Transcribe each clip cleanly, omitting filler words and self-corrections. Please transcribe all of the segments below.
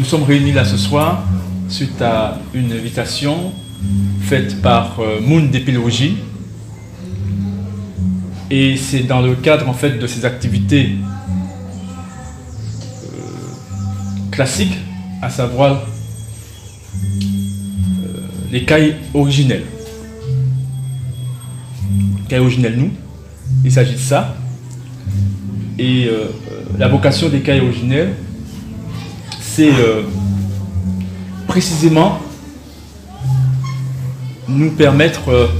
Nous sommes réunis là ce soir suite à une invitation faite par Moon d'Épilogie. Et c'est dans le cadre en fait de ces activités classiques, à savoir les cailles originelles. Cailles originelles, nous, il s'agit de ça. Et la vocation des cailles originelles, c'est précisément nous permettre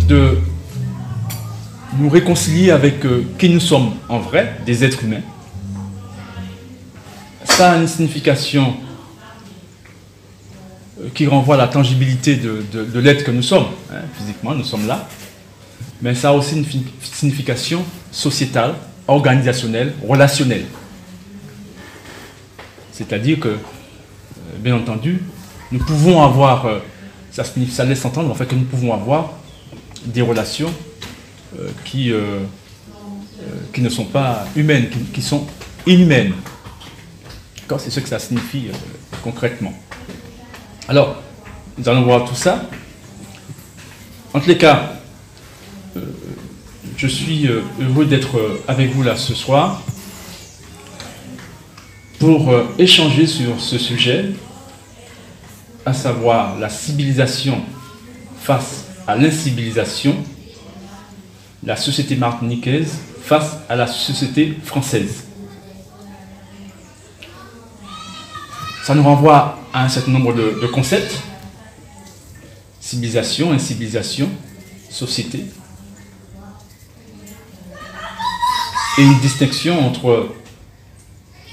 de nous réconcilier avec qui nous sommes en vrai, des êtres humains. Ça a une signification qui renvoie à la tangibilité de l'être que nous sommes. Hein, physiquement, nous sommes là. Mais ça a aussi une signification sociétale, organisationnelle, relationnelle. C'est-à-dire que, bien entendu, nous pouvons avoir, ça laisse entendre en fait que nous pouvons avoir des relations qui ne sont pas humaines, qui sont inhumaines. C'est ce que ça signifie concrètement. Alors, nous allons voir tout ça. En tous les cas, je suis heureux d'être avec vous là ce soir pour échanger sur ce sujet, à savoir la civilisation face à l'incivilisation, la société martiniquaise face à la société française. Ça nous renvoie à un certain nombre de concepts: civilisation, incivilisation, société, et une distinction entre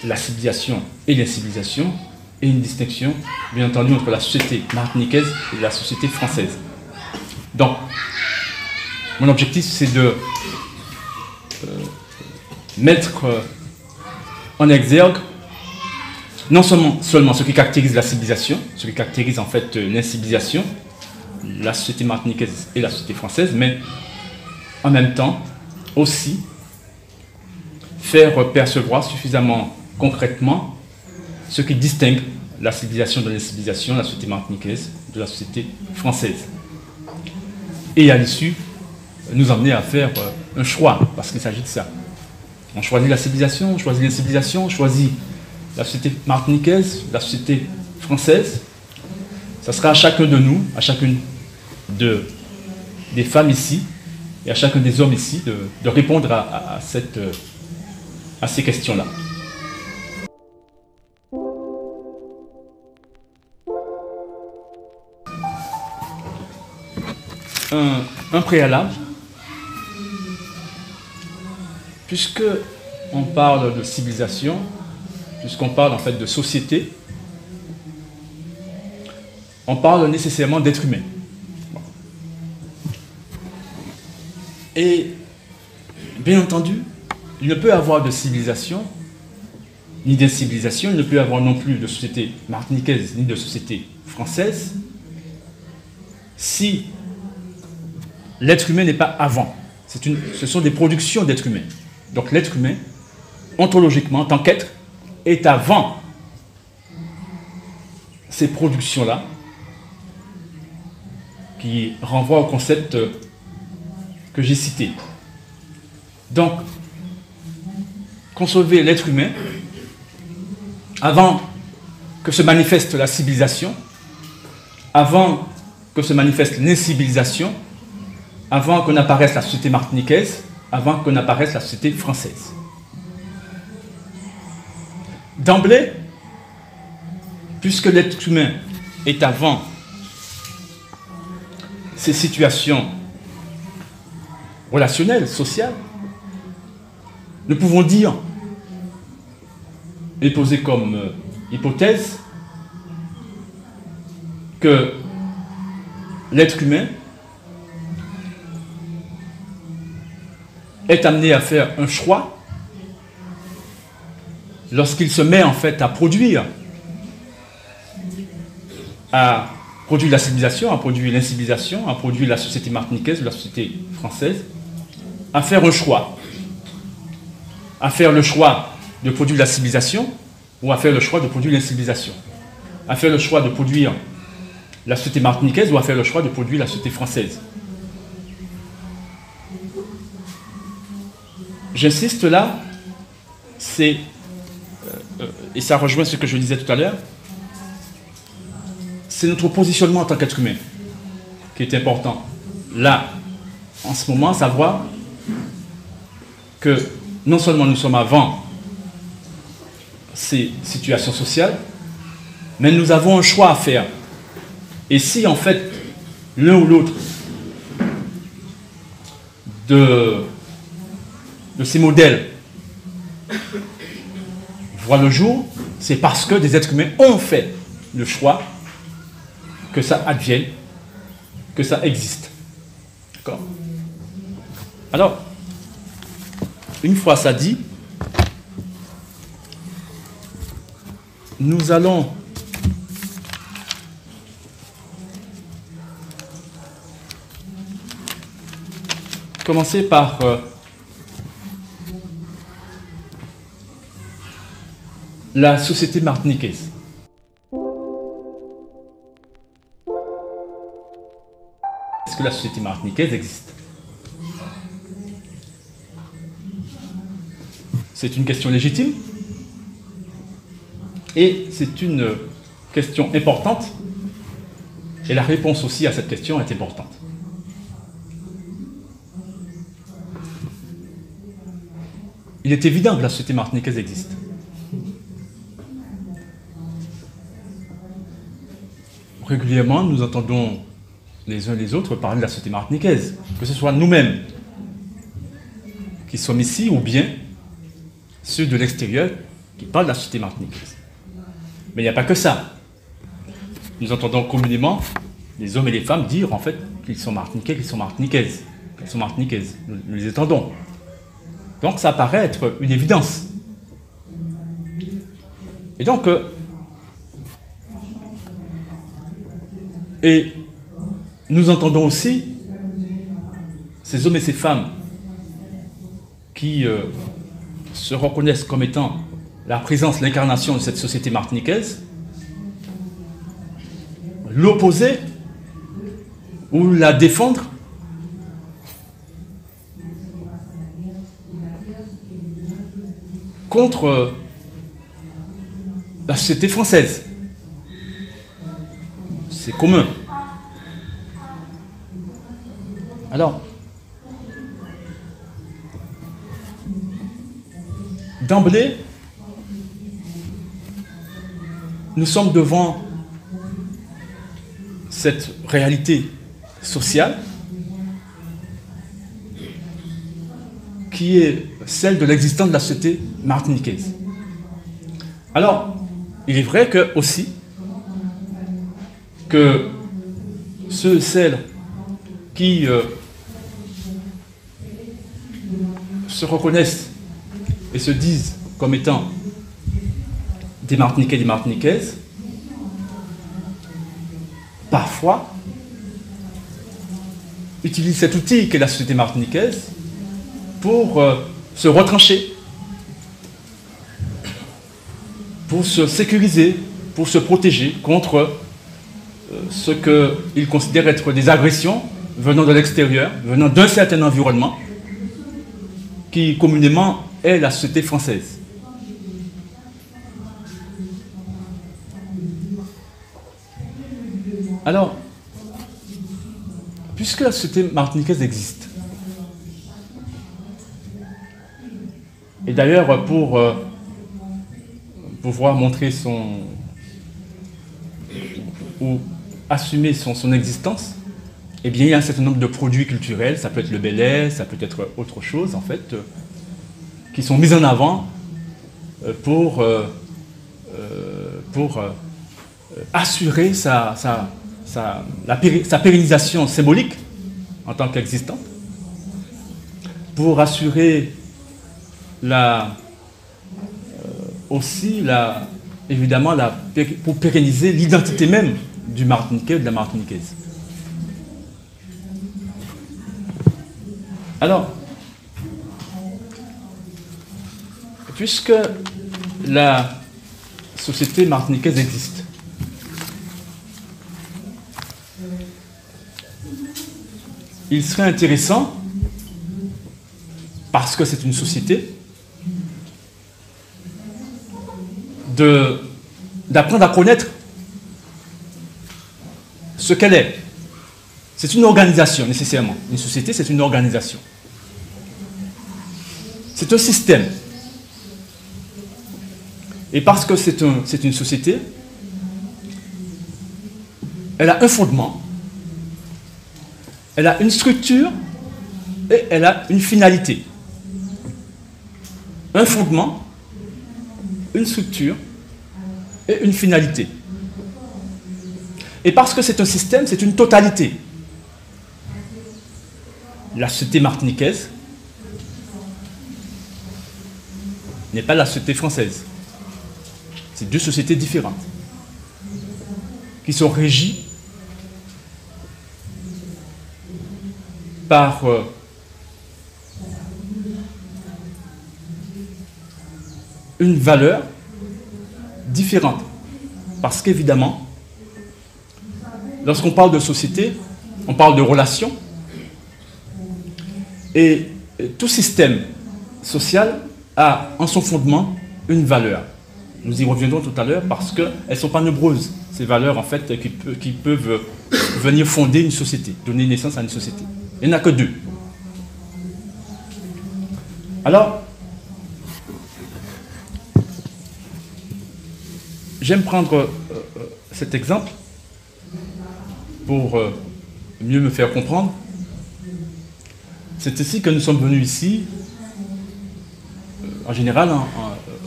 la civilisation et l'incivilisation, et une distinction, bien entendu, entre la société martiniquaise et la société française. Donc, mon objectif, c'est de mettre en exergue non seulement ce qui caractérise la civilisation, ce qui caractérise en fait l'incivilisation, la société martiniquaise et la société française, mais en même temps aussi faire percevoir suffisamment concrètement ce qui distingue la civilisation de l'incivilisation, la société martiniquaise de la société française. Et à l'issue, nous emmener à faire un choix, parce qu'il s'agit de ça. On choisit la civilisation, on choisit l'incivilisation, on choisit la société martiniquaise, la société française. Ça sera à chacun de nous, à chacune des femmes ici, et à chacun des hommes ici, de répondre à ces questions-là. Un préalable, puisque on parle de civilisation, puisqu'on parle en fait de société, on parle nécessairement d'être humain. Et bien entendu, il ne peut y avoir de civilisation, ni d'incivilisation, il ne peut y avoir non plus de société martiniquaise, ni de société française, si l'être humain n'est pas avant. Ce sont des productions d'êtres humains. Donc l'être humain, ontologiquement, en tant qu'être, est avant ces productions-là, qui renvoient au concept que j'ai cité. Donc, concevoir l'être humain avant que se manifeste la civilisation, avant que se manifeste l'incivilisation, avant qu'on apparaisse la société martiniquaise, avant qu'on apparaisse la société française. D'emblée, puisque l'être humain est avant ces situations relationnelles, sociales, nous pouvons dire et poser comme hypothèse que l'être humain est amené à faire un choix lorsqu'il se met en fait à produire la civilisation, à produire l'incivilisation, à produire la société martiniquaise ou la société française, à faire un choix, à faire le choix de produire la civilisation ou a fait le choix de produire l'incivilisation, a fait le choix de produire la société martiniquaise ou a fait le choix de produire la société française. J'insiste là, c'est, et ça rejoint ce que je disais tout à l'heure, c'est notre positionnement en tant qu'être humain qui est important. Là, en ce moment, savoir que non seulement nous sommes avant ces situations sociales, mais nous avons un choix à faire. Et si en fait l'un ou l'autre de ces modèles voit le jour, c'est parce que des êtres humains ont fait le choix que ça advienne, que ça existe. D'accord? Alors, une fois ça dit, nous allons commencer par la société martiniquaise. Est-ce que la société martiniquaise existe? C'est une question légitime et c'est une question importante et la réponse aussi à cette question est importante. Il est évident que la société martiniquaise existe. Régulièrement, nous entendons les uns les autres parler de la société martiniquaise, que ce soit nous-mêmes qui sommes ici ou bien ceux de l'extérieur qui parlent de la société martiniquaise. Mais il n'y a pas que ça. Nous entendons communément les hommes et les femmes dire en fait qu'ils sont martiniquais, qu'ils sont martiniquaises, qu'elles sont martiniquaises. Nous les entendons. Donc ça paraît être une évidence. Et donc, et nous entendons aussi ces hommes et ces femmes qui se reconnaissent comme étant la présence, l'incarnation de cette société martiniquaise, l'opposer ou la défendre contre la société française. C'est commun. Alors, d'emblée, nous sommes devant cette réalité sociale qui est celle de l'existence de la société martiniquaise. Alors, il est vrai que aussi que ceux et celles qui se reconnaissent et se disent comme étant des Martiniquais et des Martiniquaises, parfois utilisent cet outil qu'est la société martiniquaise pour se retrancher, pour se sécuriser, pour se protéger contre ce qu'ils considèrent être des agressions venant de l'extérieur, venant d'un certain environnement qui communément est la société française. Alors, puisque la société martiniquaise existe, et d'ailleurs pour pouvoir montrer ou assumer son existence, eh bien, il y a un certain nombre de produits culturels, ça peut être le bel air, ça peut être autre chose, en fait, qui sont mis en avant pour assurer sa pérennisation symbolique en tant qu'existante, pour assurer évidemment, pour pérenniser l'identité même du Martiniquais ou de la Martiniquaise. Alors, puisque la société martiniquaise existe. Il serait intéressant, parce que c'est une société, d'apprendre à connaître ce qu'elle est. C'est une organisation, nécessairement. Une société, c'est une organisation. C'est un système. Et parce que c'est une société, elle a un fondement, elle a une structure et elle a une finalité. Un fondement, une structure et une finalité. Et parce que c'est un système, c'est une totalité. La société martiniquaise n'est pas la société française. C'est deux sociétés différentes qui sont régies par une valeur différente. Parce qu'évidemment, lorsqu'on parle de société, on parle de relations. Et tout système social a en son fondement une valeur. Nous y reviendrons tout à l'heure parce qu'elles ne sont pas nombreuses, ces valeurs en fait qui peuvent venir fonder une société, donner naissance à une société. Il n'y en a que deux. Alors, j'aime prendre cet exemple pour mieux me faire comprendre. C'est ici que nous sommes venus ici, en général,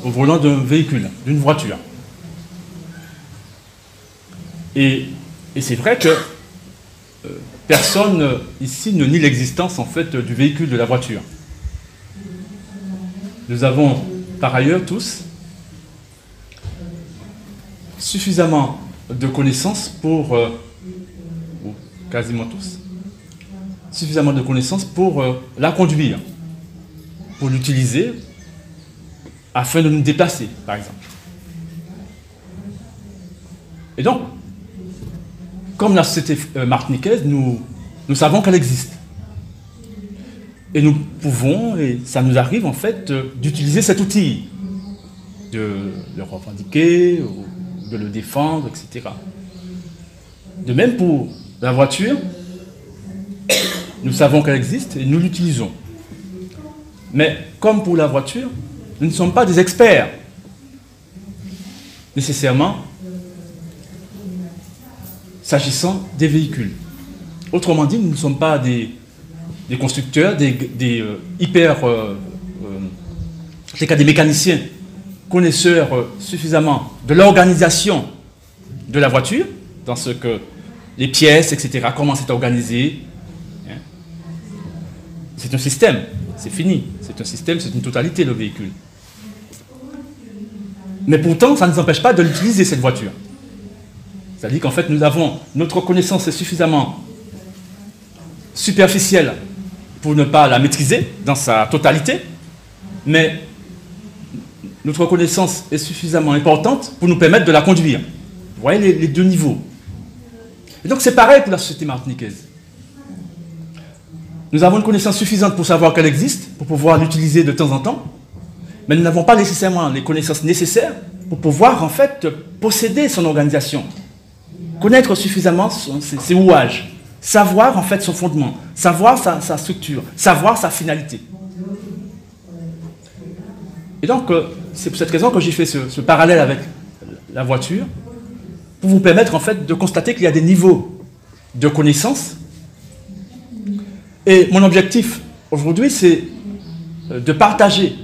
au volant d'un véhicule, d'une voiture. Et c'est vrai que personne ici ne nie l'existence en fait du véhicule, de la voiture. Nous avons par ailleurs tous suffisamment de connaissances pour, ou quasiment tous, suffisamment de connaissances pour la conduire, pour l'utiliser afin de nous déplacer, par exemple. Et donc, comme la société martiniquaise, nous savons qu'elle existe. Et nous pouvons, et ça nous arrive en fait, d'utiliser cet outil, de le revendiquer, de le défendre, etc. De même pour la voiture, nous savons qu'elle existe et nous l'utilisons. Mais comme pour la voiture, nous ne sommes pas des experts, nécessairement, s'agissant des véhicules. Autrement dit, nous ne sommes pas des constructeurs, des mécaniciens, connaisseurs suffisamment de l'organisation de la voiture, dans ce que les pièces, etc., comment c'est organisé. C'est un système, c'est fini. C'est un système, c'est une totalité, le véhicule. Mais pourtant, ça ne nous empêche pas de l'utiliser, cette voiture. C'est-à-dire qu'en fait, nous avons, notre connaissance est suffisamment superficielle pour ne pas la maîtriser dans sa totalité, mais notre connaissance est suffisamment importante pour nous permettre de la conduire. Vous voyez les deux niveaux. Et donc c'est pareil pour la société martiniquaise. Nous avons une connaissance suffisante pour savoir qu'elle existe, pour pouvoir l'utiliser de temps en temps, mais nous n'avons pas nécessairement les connaissances nécessaires pour pouvoir en fait posséder son organisation, connaître suffisamment ses rouages, savoir en fait son fondement, savoir sa structure, savoir sa finalité. Et donc c'est pour cette raison que j'ai fait ce parallèle avec la voiture, pour vous permettre en fait de constater qu'il y a des niveaux de connaissances. Et mon objectif aujourd'hui, c'est de partager,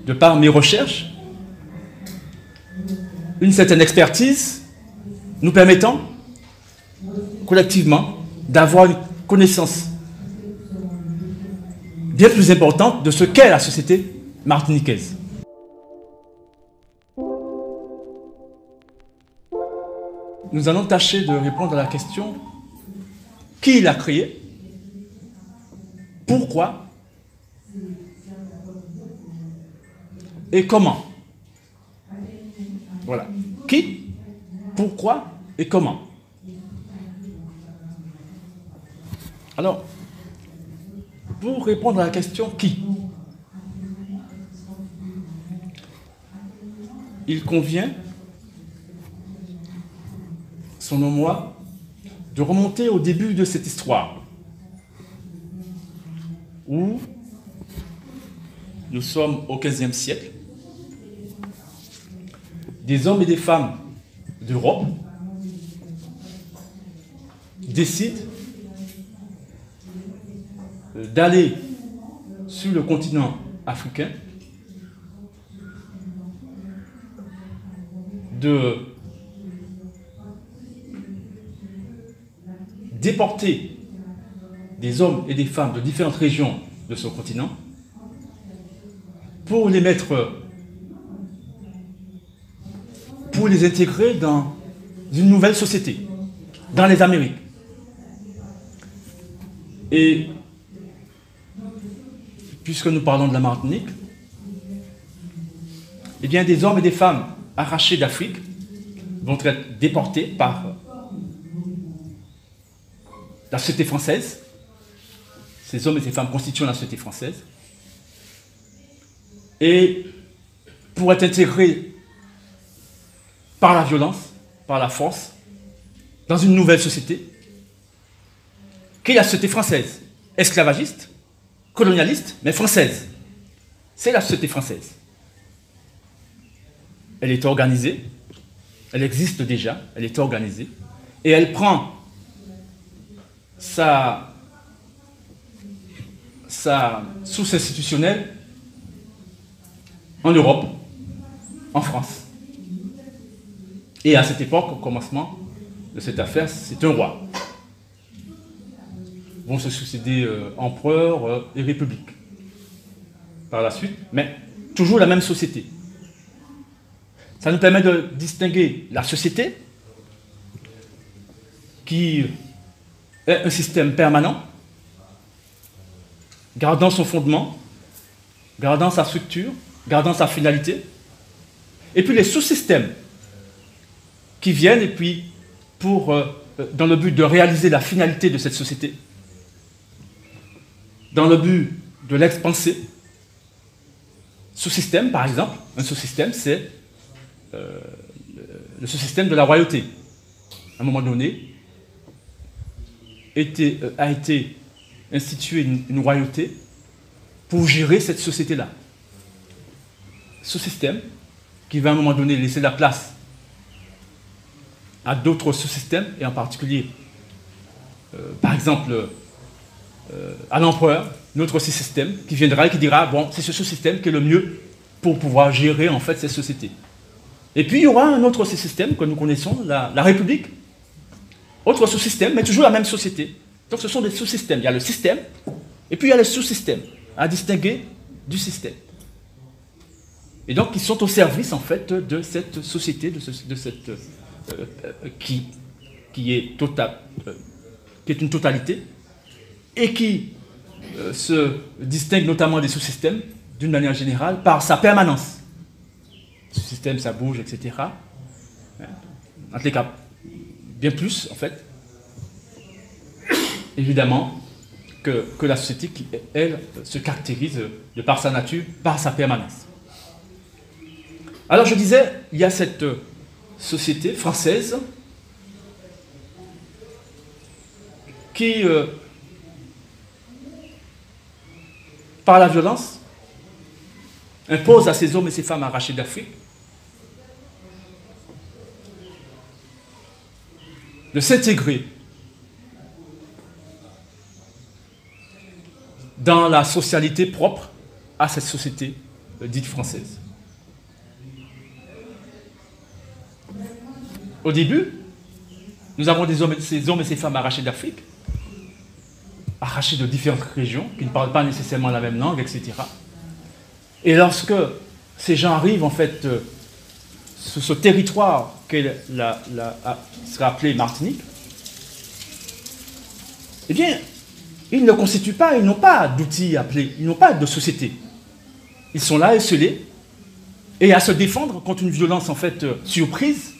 de par mes recherches, une certaine expertise nous permettant collectivement d'avoir une connaissance bien plus importante de ce qu'est la société martiniquaise. Nous allons tâcher de répondre à la question: qui l'a créé? Pourquoi? Et comment? Voilà. Qui, pourquoi et comment. Alors, pour répondre à la question qui, il convient, selon moi, de remonter au début de cette histoire, où nous sommes au XVe siècle. Des hommes et des femmes d'Europe décident d'aller sur le continent africain, de déporter des hommes et des femmes de différentes régions de ce continent pour les mettre, pour les intégrer dans une nouvelle société, dans les Amériques. Et puisque nous parlons de la Martinique, eh bien des hommes et des femmes arrachés d'Afrique vont être déportés par la société française. Ces hommes et ces femmes constituent la société française. Et pour être intégrés par la violence, par la force, dans une nouvelle société, qui est la société française, esclavagiste, colonialiste, mais française. C'est la société française. Elle est organisée, elle existe déjà, elle est organisée, et elle prend sa source institutionnelle en Europe, en France. Et à cette époque, au commencement de cette affaire, c'est un roi. Vont se succéder empereurs et républiques par la suite, mais toujours la même société. Ça nous permet de distinguer la société, qui est un système permanent, gardant son fondement, gardant sa structure, gardant sa finalité, et puis les sous-systèmes qui viennent, et puis dans le but de réaliser la finalité de cette société, dans le but de l'expanser. Sous-système, par exemple, un sous-système, c'est le sous-système de la royauté. À un moment donné, a été instituée une royauté pour gérer cette société-là. Sous-système qui va à un moment donné laisser la place à d'autres sous-systèmes, et en particulier, par exemple, à l'empereur, notre sous-système qui viendra et qui dira, bon, c'est ce sous-système qui est le mieux pour pouvoir gérer en fait cette société. Et puis il y aura un autre sous-système que nous connaissons, la République, autre sous-système, mais toujours la même société. Donc ce sont des sous-systèmes. Il y a le système, et puis il y a les sous-systèmes, à distinguer du système. Et donc ils sont au service en fait de cette société, qui est une totalité, et qui se distingue notamment des sous-systèmes, d'une manière générale, par sa permanence. Le système, ça bouge, etc. En tous les cas, bien plus, en fait, évidemment, que la société qui, elle, se caractérise de par sa nature, par sa permanence. Alors, je disais, il y a cette société française qui, par la violence, impose à ces hommes et ces femmes arrachés d'Afrique de s'intégrer dans la socialité propre à cette société dite française. Au début, nous avons ces hommes et ces femmes arrachés d'Afrique, arrachés de différentes régions, qui ne parlent pas nécessairement la même langue, etc. Et lorsque ces gens arrivent, en fait, sur ce territoire qui sera appelé Martinique, eh bien, ils ne constituent pas, ils n'ont pas d'outils appelés, ils n'ont pas de société. Ils sont là, esselés, et à se défendre contre une violence en fait surprise,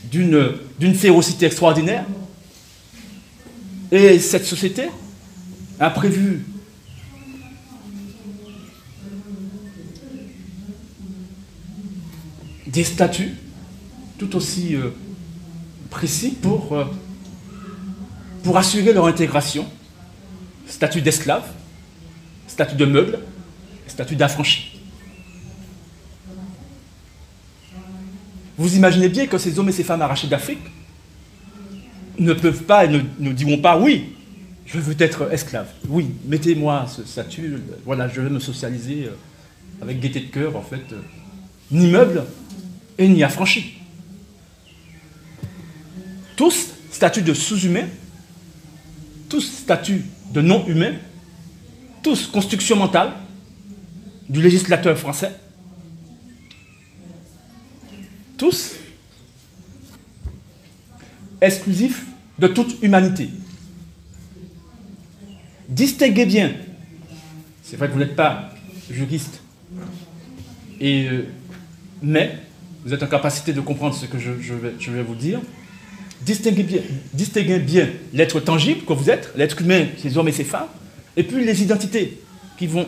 d'une férocité extraordinaire. Et cette société a prévu des statuts tout aussi précis pour assurer leur intégration. Statut d'esclave, statut de meuble, statut d'affranchi. Vous imaginez bien que ces hommes et ces femmes arrachés d'Afrique ne peuvent pas et ne diront pas « oui, je veux être esclave, oui, mettez-moi ce statut, voilà, je veux me socialiser avec gaieté de cœur, en fait, ni meuble et ni affranchi. » Tous statuts de sous-humains, tous statuts de non-humains, tous construction mentale du législateur français, tous exclusifs de toute humanité. Distinguez bien, c'est vrai que vous n'êtes pas juriste, mais vous êtes en capacité de comprendre ce que je vais vous dire. Distinguez bien l'être tangible que vous êtes, l'être humain, ces hommes et ces femmes, et puis les identités qui vont...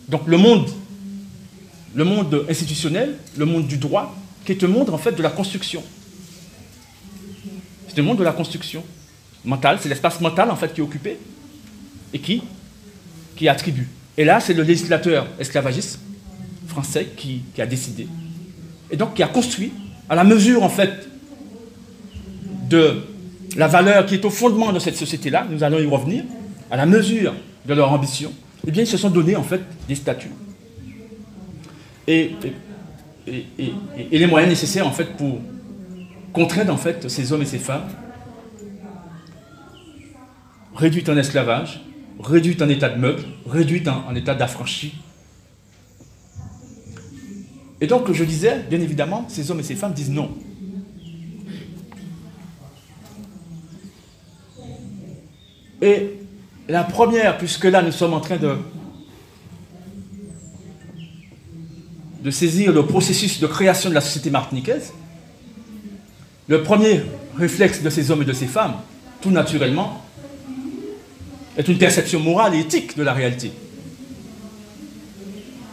Donc le monde institutionnel, le monde du droit, qui est un monde en fait de la construction. C'est le monde de la construction mentale, c'est l'espace mental en fait qui est occupé et qui attribue. Et là, c'est le législateur esclavagiste français qui a décidé. Et donc qui a construit, à la mesure en fait de la valeur qui est au fondement de cette société-là, nous allons y revenir, à la mesure de leur ambition, eh bien ils se sont donnés en fait des statuts. Et les moyens nécessaires en fait pour contraindre en fait ces hommes et ces femmes réduits en esclavage, réduits en état de meuble, réduits en état d'affranchi. Et donc je disais, bien évidemment, ces hommes et ces femmes disent non. Et la première, puisque là nous sommes en train de saisir le processus de création de la société martiniquaise, le premier réflexe de ces hommes et de ces femmes, tout naturellement, est une perception morale et éthique de la réalité.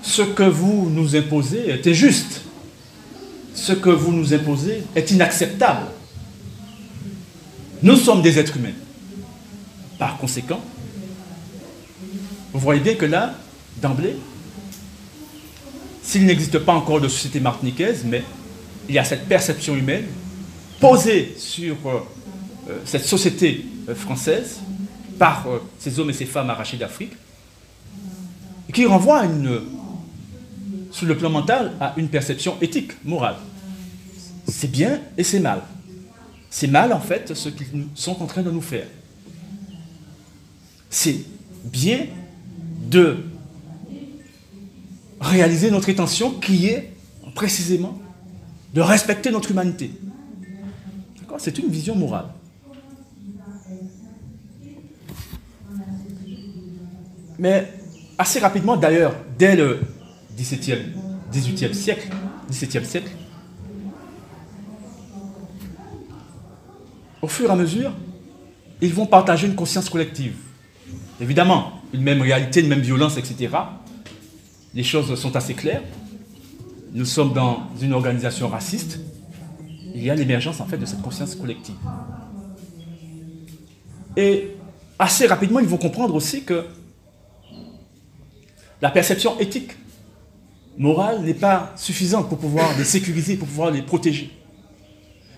Ce que vous nous imposez est injuste. Ce que vous nous imposez est inacceptable. Nous sommes des êtres humains. Par conséquent, vous voyez bien que là, d'emblée, s'il n'existe pas encore de société martiniquaise, mais il y a cette perception humaine posée sur cette société française par ces hommes et ces femmes arrachés d'Afrique, qui renvoie sur le plan mental à une perception éthique, morale. C'est bien et c'est mal. C'est mal en fait ce qu'ils sont en train de nous faire. C'est bien de réaliser notre intention qui est précisément de respecter notre humanité. D'accord ? C'est une vision morale. Mais assez rapidement d'ailleurs, dès le XVIIe siècle, au fur et à mesure, ils vont partager une conscience collective. Évidemment, une même réalité, une même violence, etc. Les choses sont assez claires. Nous sommes dans une organisation raciste. Il y a l'émergence en fait de cette conscience collective. Et assez rapidement, ils vont comprendre aussi que la perception éthique, morale, n'est pas suffisante pour pouvoir les sécuriser, pour pouvoir les protéger.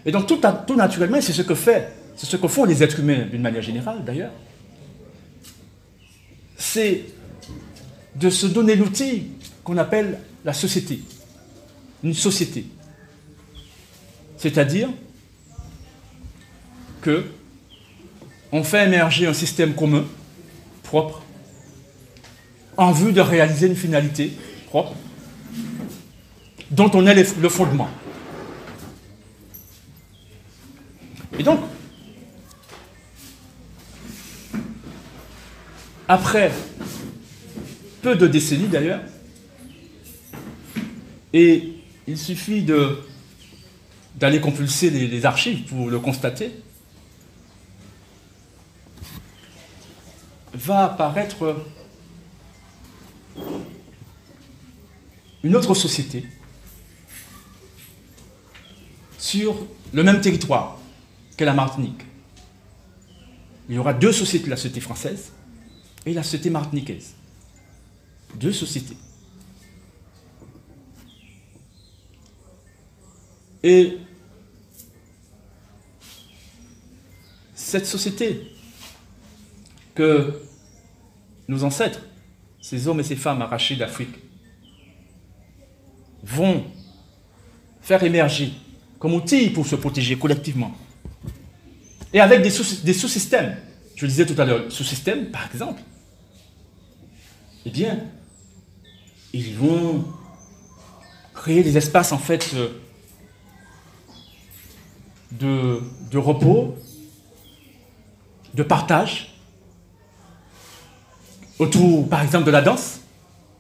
Et donc tout naturellement, c'est ce que font les êtres humains d'une manière générale d'ailleurs, c'est de se donner l'outil qu'on appelle la société, une société. C'est-à-dire que on fait émerger un système commun, propre, en vue de réaliser une finalité propre, dont on est le fondement. Et donc, après peu de décennies d'ailleurs, Et il suffit d'aller compulser les archives pour le constater. Va apparaître une autre société sur le même territoire que la Martinique. Il y aura deux sociétés, la société française et la société martiniquaise. Deux sociétés. Et cette société que nos ancêtres, ces hommes et ces femmes arrachés d'Afrique, vont faire émerger comme outil pour se protéger collectivement. Et avec des sous-systèmes, je le disais tout à l'heure, sous-systèmes, par exemple, eh bien, ils vont créer des espaces, en fait, de repos, de partage, autour, par exemple, de la danse,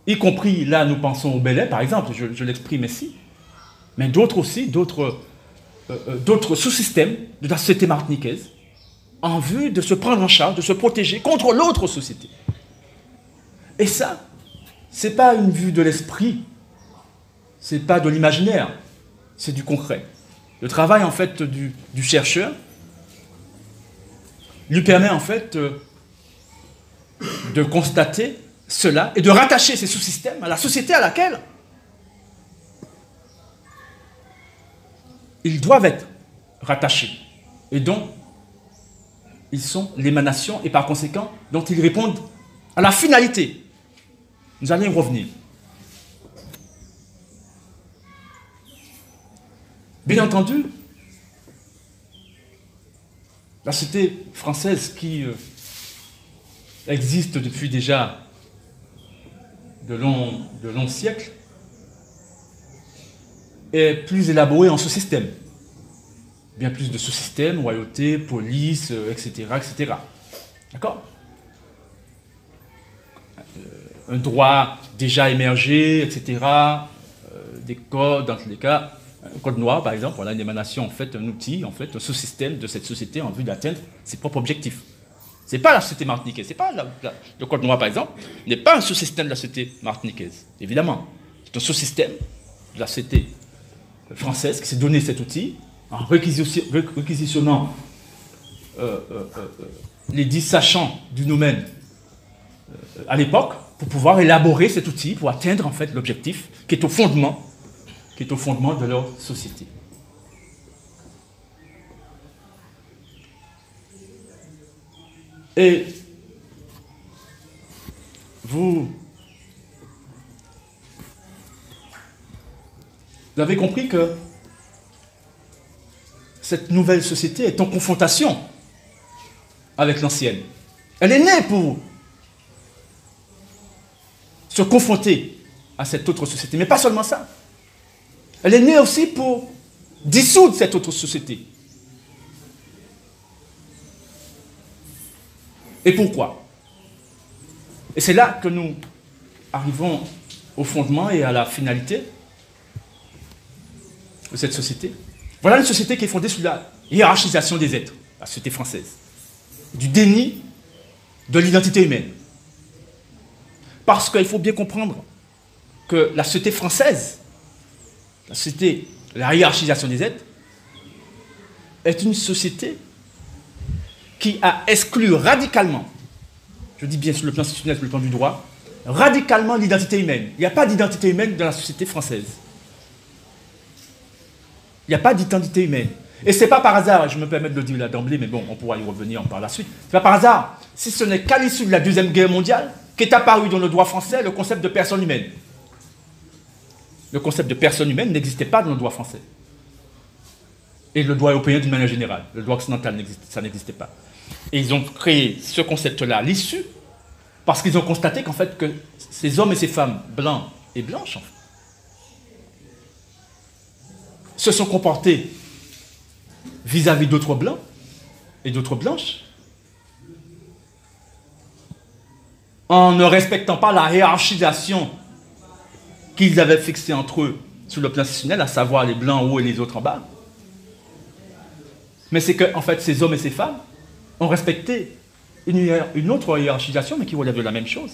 y compris, là, nous pensons au ballet, par exemple, je l'exprime ici, mais d'autres aussi, d'autres sous-systèmes de la société martiniquaise, en vue de se prendre en charge, de se protéger contre l'autre société. Et ça, c'est pas une vue de l'esprit, c'est pas de l'imaginaire, c'est du concret. Le travail, en fait, du chercheur lui permet, en fait, de constater cela et de rattacher ces sous-systèmes à la société à laquelle ils doivent être rattachés et dont ils sont l'émanation et par conséquent dont ils répondent à la finalité. Nous allons y revenir. Bien entendu, la société française qui existe depuis déjà de longs siècles est plus élaborée en sous-systèmes. Bien plus de sous-systèmes, royauté, police, etc., etc. D'accord ? Un droit déjà émergé, etc., des codes, dans tous les cas, un code noir, par exemple, voilà une émanation, en fait, un outil, en fait, un sous-système de cette société en vue d'atteindre ses propres objectifs. Ce n'est pas la société martiniquaise, c'est pas le code noir, par exemple, n'est pas un sous-système de la société martiniquaise, évidemment. C'est un sous-système de la société française qui s'est donné cet outil en réquisitionnant les 10 sachants du domaine à l'époque pour pouvoir élaborer cet outil pour atteindre en fait l'objectif qui est au fondement de leur société. Et vous avez compris que cette nouvelle société est en confrontation avec l'ancienne. Elle est née pour se confronter à cette autre société. Mais pas seulement ça. Elle est née aussi pour dissoudre cette autre société. Et pourquoi? Et c'est là que nous arrivons au fondement et à la finalité de cette société. Voilà une société qui est fondée sur la hiérarchisation des êtres, la société française, du déni de l'identité humaine. Parce qu'il faut bien comprendre que la société française, la hiérarchisation des êtres, est une société qui a exclu radicalement, je dis bien sur le plan institutionnel, sur le plan du droit, radicalement l'identité humaine. Il n'y a pas d'identité humaine dans la société française. Il n'y a pas d'identité humaine. Et ce n'est pas par hasard, je me permets de le dire là d'emblée, mais bon, on pourra y revenir par la suite. Ce n'est pas par hasard, si ce n'est qu'à l'issue de la Deuxième Guerre mondiale, qu'est apparu dans le droit français le concept de personne humaine. Le concept de personne humaine n'existait pas dans le droit français. Et le droit européen d'une manière générale. Le droit occidental, ça n'existait pas. Et ils ont créé ce concept-là à l'issue, parce qu'ils ont constaté qu'en fait, que ces hommes et ces femmes, blancs et blanches, en fait, se sont comportés vis-à-vis d'autres blancs et d'autres blanches en ne respectant pas la hiérarchisation qu'ils avaient fixée entre eux sur le plan institutionnel, à savoir les blancs en haut et les autres en bas. Mais c'est que, en fait, ces hommes et ces femmes ont respecté une autre hiérarchisation, mais qui relève de la même chose.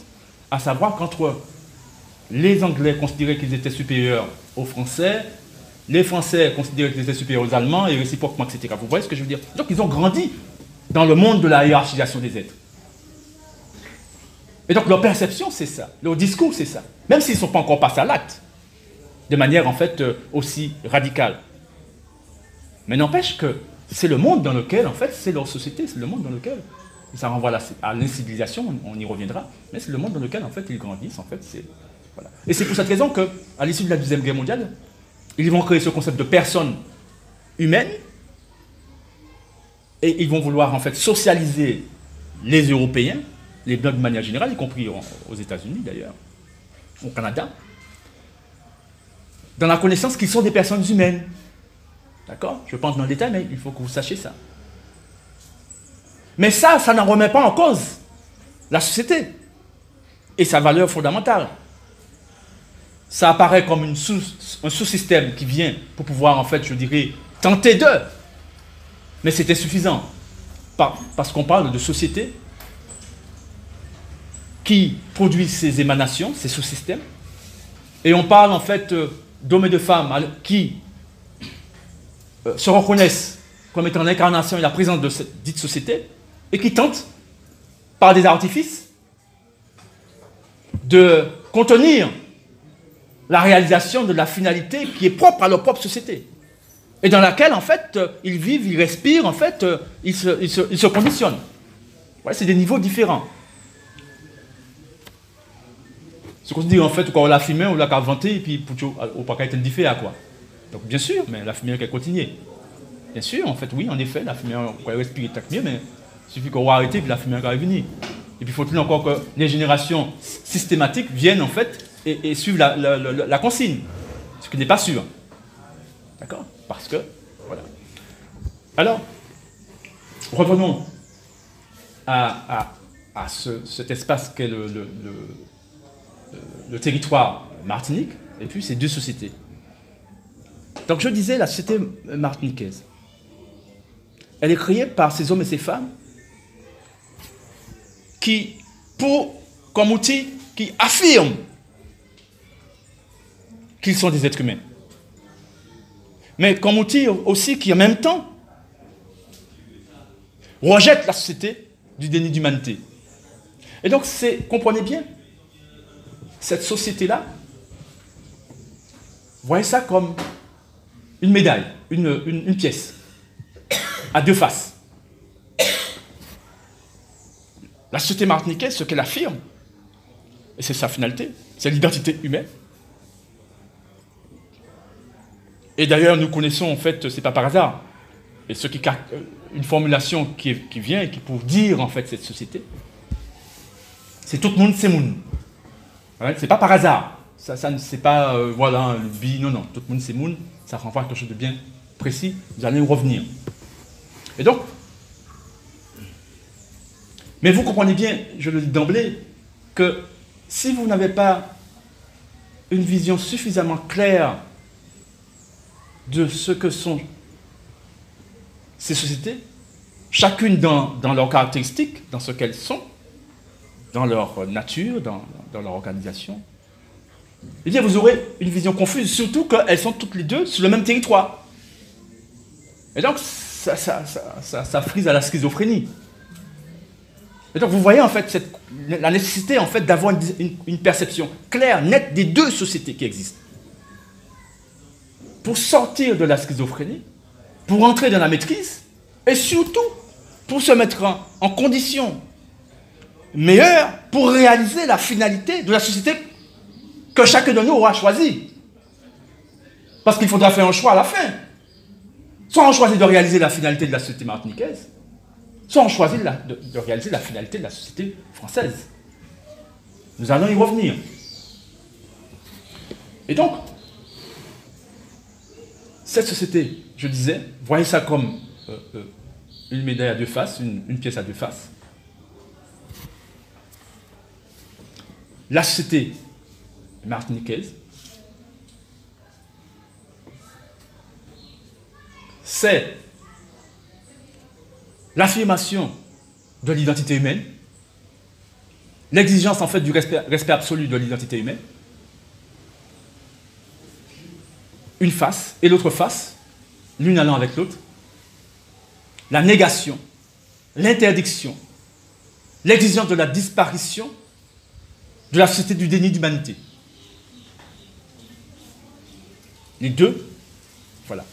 À savoir qu'entre les Anglais considéraient qu'ils étaient supérieurs aux Français, les Français considéraient qu'ils étaient supérieurs aux Allemands, et réciproquement, etc. Vous voyez ce que je veux dire? Donc, ils ont grandi dans le monde de la hiérarchisation des êtres. Et donc, leur perception, c'est ça. Leur discours, c'est ça. Même s'ils ne sont pas encore passés à l'acte, de manière, en fait, aussi radicale. Mais n'empêche que c'est le monde dans lequel, en fait, c'est leur société, c'est le monde dans lequel, ça renvoie à l'incivilisation, on y reviendra, mais c'est le monde dans lequel, en fait, ils grandissent, en fait, c'est... Voilà. Et c'est pour cette raison qu'à l'issue de la Deuxième Guerre mondiale, ils vont créer ce concept de personne humaine, et ils vont vouloir, en fait, socialiser les Européens, les Blancs de manière générale, y compris aux États-Unis, d'ailleurs, au Canada, dans la connaissance qu'ils sont des personnes humaines. D'accord? Je pense dans le détail, mais il faut que vous sachiez ça. Mais ça n'en remet pas en cause la société et sa valeur fondamentale. Ça apparaît comme un sous-système qui vient pour pouvoir, en fait, je dirais, tenter d'eux. Mais c'est insuffisant. Parce qu'on parle de société qui produit ces émanations, ces sous-systèmes. Et on parle, en fait, d'hommes et de femmes qui se reconnaissent comme étant l'incarnation et la présence de cette dite société, et qui tentent, par des artifices, de contenir la réalisation de la finalité qui est propre à leur propre société, et dans laquelle, en fait, ils vivent, ils respirent, en fait, ils se conditionnent. Ouais, c'est des niveaux différents. Ce qu'on se dit, en fait, quand on l'a filmé, on l'a inventé, et puis, pour au pas être différent, quoi. Donc, bien sûr, mais la fumée, elle continue. Bien sûr, en fait, oui, en effet, la fumée, on pourrait respirer tant mieux, mais il suffit qu'on va arrêter, puis la fumée va venir. Et puis, faut-il encore que les générations systématiques viennent, en fait, et suivent la consigne, ce qui n'est pas sûr. D'accord? Parce que, voilà. Alors, revenons à cet espace qu'est le territoire martinique, et puis ces deux sociétés. Donc je disais, la société martiniquaise, elle est créée par ces hommes et ces femmes qui, comme outil, qui affirment qu'ils sont des êtres humains. Mais comme outil aussi qui, en même temps, rejette la société du déni d'humanité. Et donc, comprenez bien, cette société-là, voyez ça comme une médaille, une pièce, à deux faces. La société martiniquaise, ce qu'elle affirme, et c'est sa finalité, c'est l'identité humaine. Et d'ailleurs, nous connaissons, en fait, c'est pas par hasard, et une formulation qui vient et qui pour dire, en fait, cette société, c'est tout le monde, c'est moun. C'est pas par hasard. Ça c'est pas, voilà, le bi, non, tout le monde, c'est moun. Ça renvoie à quelque chose de bien précis. Vous allez y revenir. Et donc, mais vous comprenez bien, je le dis d'emblée, que si vous n'avez pas une vision suffisamment claire de ce que sont ces sociétés, chacune dans leurs caractéristiques, dans ce qu'elles sont, dans leur nature, dans leur organisation, eh bien vous aurez une vision confuse, surtout qu'elles sont toutes les deux sur le même territoire. Et donc, ça frise à la schizophrénie. Et donc, vous voyez en fait la nécessité en fait d'avoir une perception claire, nette des deux sociétés qui existent. Pour sortir de la schizophrénie, pour entrer dans la maîtrise, et surtout pour se mettre en condition meilleure pour réaliser la finalité de la société que chacun de nous aura choisi. Parce qu'il faudra faire un choix à la fin. Soit on choisit de réaliser la finalité de la société martiniquaise, soit on choisit de réaliser la finalité de la société française. Nous allons y revenir. Et donc, cette société, je disais, voyez ça comme une médaille à deux faces, une pièce à deux faces. La société martiniquaise c'est l'affirmation de l'identité humaine, l'exigence en fait du respect absolu de l'identité humaine, une face et l'autre face, l'une allant avec l'autre, la négation, l'interdiction, l'exigence de la disparition de la société du déni d'humanité. Les deux, voilà.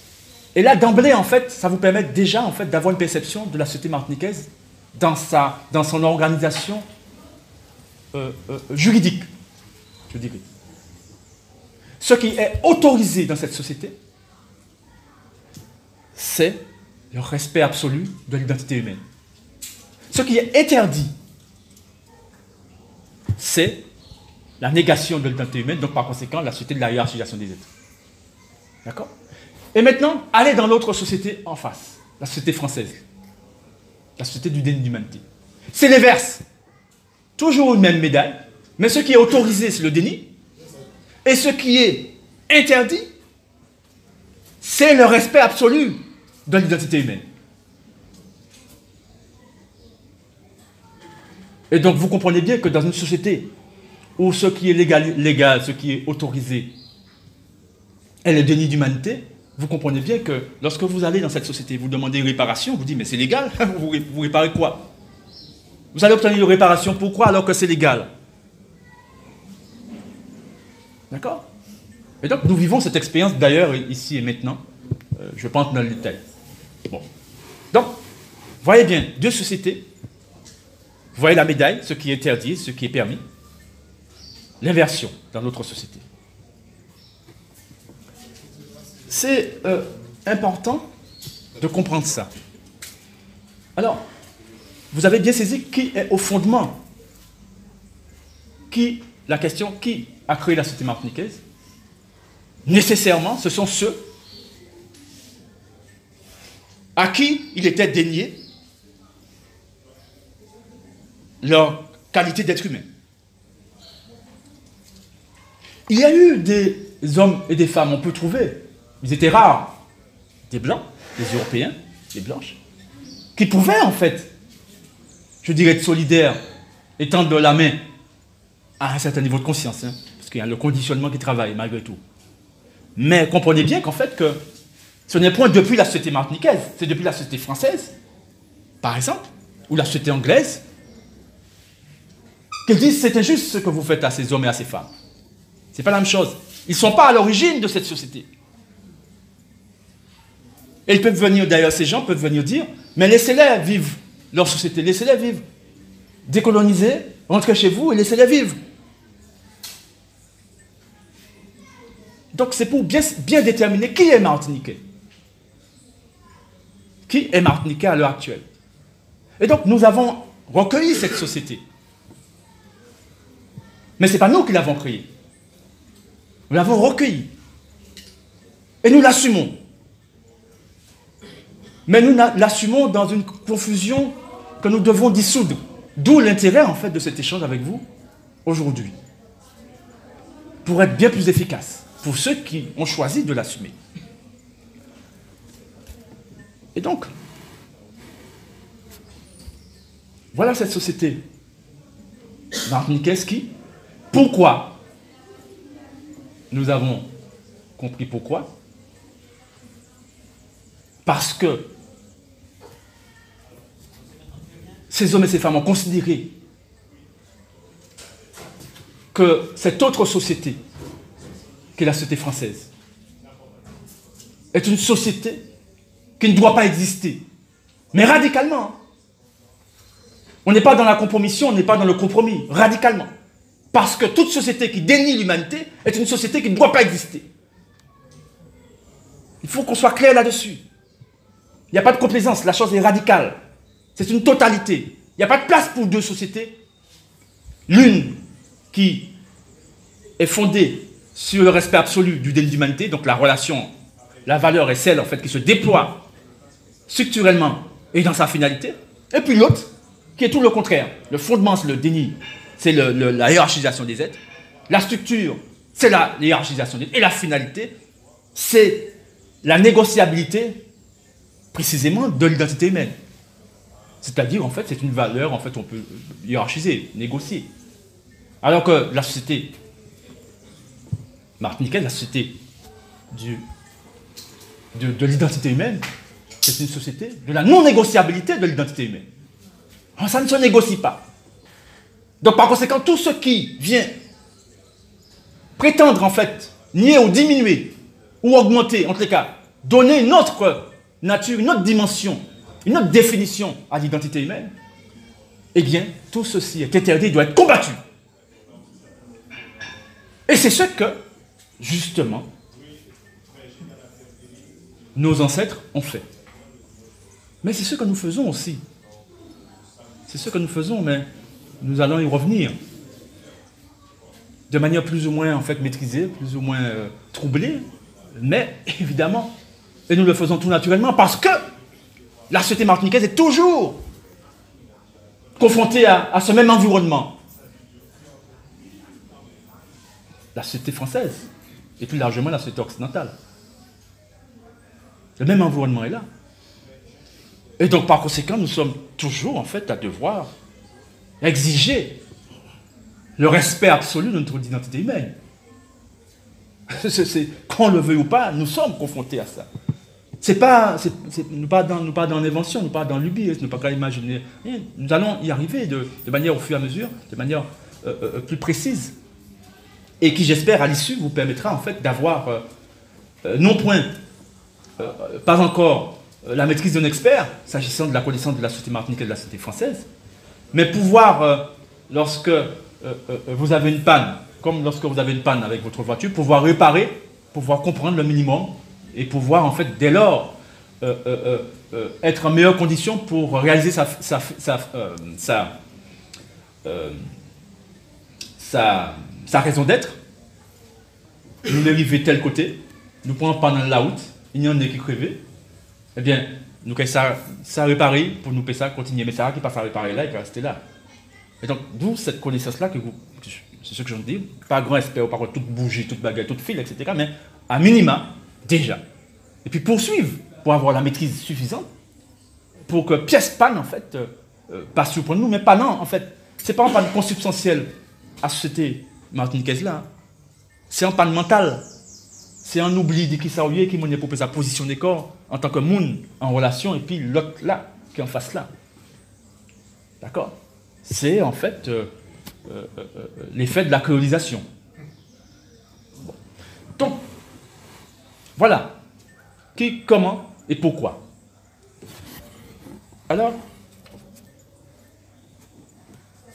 Et là, d'emblée, en fait, ça vous permet déjà en fait, d'avoir une perception de la société martiniquaise dans son organisation juridique, je dirais. Ce qui est autorisé dans cette société, c'est le respect absolu de l'identité humaine. Ce qui est interdit, c'est la négation de l'identité humaine, donc par conséquent, la société de la hiérarchisation des êtres. D'accord? Et maintenant, allez dans l'autre société en face, la société française, la société du déni d'humanité. C'est l'inverse. Toujours une même médaille, mais ce qui est autorisé, c'est le déni, et ce qui est interdit, c'est le respect absolu de l'identité humaine. Et donc vous comprenez bien que dans une société où ce qui est légal, ce qui est autorisé, est le déni d'humanité, vous comprenez bien que lorsque vous allez dans cette société, vous demandez une réparation, vous dites mais c'est légal, vous réparez quoi? Vous allez obtenir une réparation, pourquoi alors que c'est légal? D'accord? Et donc nous vivons cette expérience d'ailleurs ici et maintenant, je pense dans le détail. Bon. Donc, voyez bien, deux sociétés, vous voyez la médaille, ce qui est interdit, ce qui est permis, l'inversion dans notre société. C'est important de comprendre ça. Alors, vous avez bien saisi qui est au fondement. La question, qui a créé la société martiniquaise? Nécessairement, ce sont ceux à qui il était dénié leur qualité d'être humain. Il y a eu des hommes et des femmes, on peut trouver, ils étaient rares, des blancs, des européens, des blanches, qui pouvaient en fait, je dirais, être solidaires, et tendre la main à un certain niveau de conscience, hein, parce qu'il y a le conditionnement qui travaille malgré tout. Mais comprenez bien qu'en fait, que ce n'est point depuis la société martiniquaise, c'est depuis la société française, par exemple, ou la société anglaise, qu'ils disent c'est injuste ce que vous faites à ces hommes et à ces femmes. C'est pas la même chose. Ils ne sont pas à l'origine de cette société. Et ils peuvent venir, d'ailleurs, ces gens peuvent venir dire, mais laissez-les vivre leur société, laissez-les vivre. Décolonisez, rentrez chez vous et laissez-les vivre. Donc c'est pour bien déterminer qui est martiniquais. Qui est martiniquais à l'heure actuelle. Et donc nous avons recueilli cette société. Mais ce n'est pas nous qui l'avons créée. Nous l'avons recueillie. Et nous l'assumons. Mais nous l'assumons dans une confusion que nous devons dissoudre. D'où l'intérêt en fait de cet échange avec vous aujourd'hui. Pour être bien plus efficace. Pour ceux qui ont choisi de l'assumer. Et donc, voilà cette société martiniquaise qui, pourquoi? Nous avons compris pourquoi. Parce que ces hommes et ces femmes ont considéré que cette autre société, qui est la société française, est une société qui ne doit pas exister. Mais radicalement. On n'est pas dans la compromission, on n'est pas dans le compromis. Radicalement. Parce que toute société qui dénie l'humanité est une société qui ne doit pas exister. Il faut qu'on soit clair là-dessus. Il n'y a pas de complaisance, la chose est radicale. C'est une totalité. Il n'y a pas de place pour deux sociétés. L'une qui est fondée sur le respect absolu du déni d'humanité, donc la relation, la valeur est celle en fait qui se déploie structurellement et dans sa finalité. Et puis l'autre, qui est tout le contraire. Le fondement, c'est le déni, c'est la hiérarchisation des êtres. La structure, c'est la hiérarchisation des êtres. Et la finalité, c'est la négociabilité précisément de l'identité humaine. C'est-à-dire, en fait, c'est une valeur, en fait, on peut hiérarchiser, négocier. Alors que la société martiniquaise, la société de l'identité humaine, c'est une société de la non-négociabilité de l'identité humaine. Alors, ça ne se négocie pas. Donc, par conséquent, tout ce qui vient prétendre, en fait, nier ou diminuer, ou augmenter, en tous les cas, donner une autre nature, une autre dimension, une autre définition à l'identité humaine, eh bien, tout ceci est interdit, doit être combattu. Et c'est ce que, justement, nos ancêtres ont fait. Mais c'est ce que nous faisons aussi. C'est ce que nous faisons, mais nous allons y revenir. De manière plus ou moins, en fait, maîtrisée, plus ou moins troublée, mais évidemment, et nous le faisons tout naturellement parce que la société martiniquaise est toujours confrontée à ce même environnement. La société française, et plus largement la société occidentale. Le même environnement est là. Et donc, par conséquent, nous sommes toujours, en fait, à devoir exiger le respect absolu de notre identité humaine. Qu'on le veuille ou pas, nous sommes confrontés à ça. Nous pas dans l'invention, nous pas dans l'ubie, nous pas qu'à imaginer. Nous allons y arriver de manière au fur et à mesure, de manière plus précise, et qui, j'espère, à l'issue, vous permettra en fait d'avoir, non point, pas encore la maîtrise d'un expert, s'agissant de la connaissance de la société martiniquaise et de la société française, mais pouvoir, lorsque vous avez une panne, comme lorsque vous avez une panne avec votre voiture, pouvoir réparer, pouvoir comprendre le minimum, et pouvoir, en fait, dès lors, être en meilleure condition pour réaliser sa raison d'être. Nous dériver tel côté, nous prenons pendant la route, il y en a qui crevait, eh bien, nous faisons ça réparer pour nous faire ça continuer. Mais ça qui passe à réparer là, il peut rester là. Et donc, d'où cette connaissance-là, c'est ce que j'en dis, pas grand expert, pas toute bougie, toute baguette, toute fil, etc., mais à minima, déjà. Et puis poursuivre, pour avoir la maîtrise suffisante, pour que pièce panne, en fait, pas surprendre nous, mais pas non, en fait. C'est pas un panne consubstantiel à la société martiniquaise là. C'est un panne mental. C'est un oubli de qui ça qui m'a pour sa position des corps en tant que monde en relation, et puis l'autre là, qui est en face là. D'accord? C'est en fait l'effet de la colonisation. Bon. Donc, voilà. Qui, comment et pourquoi. Alors,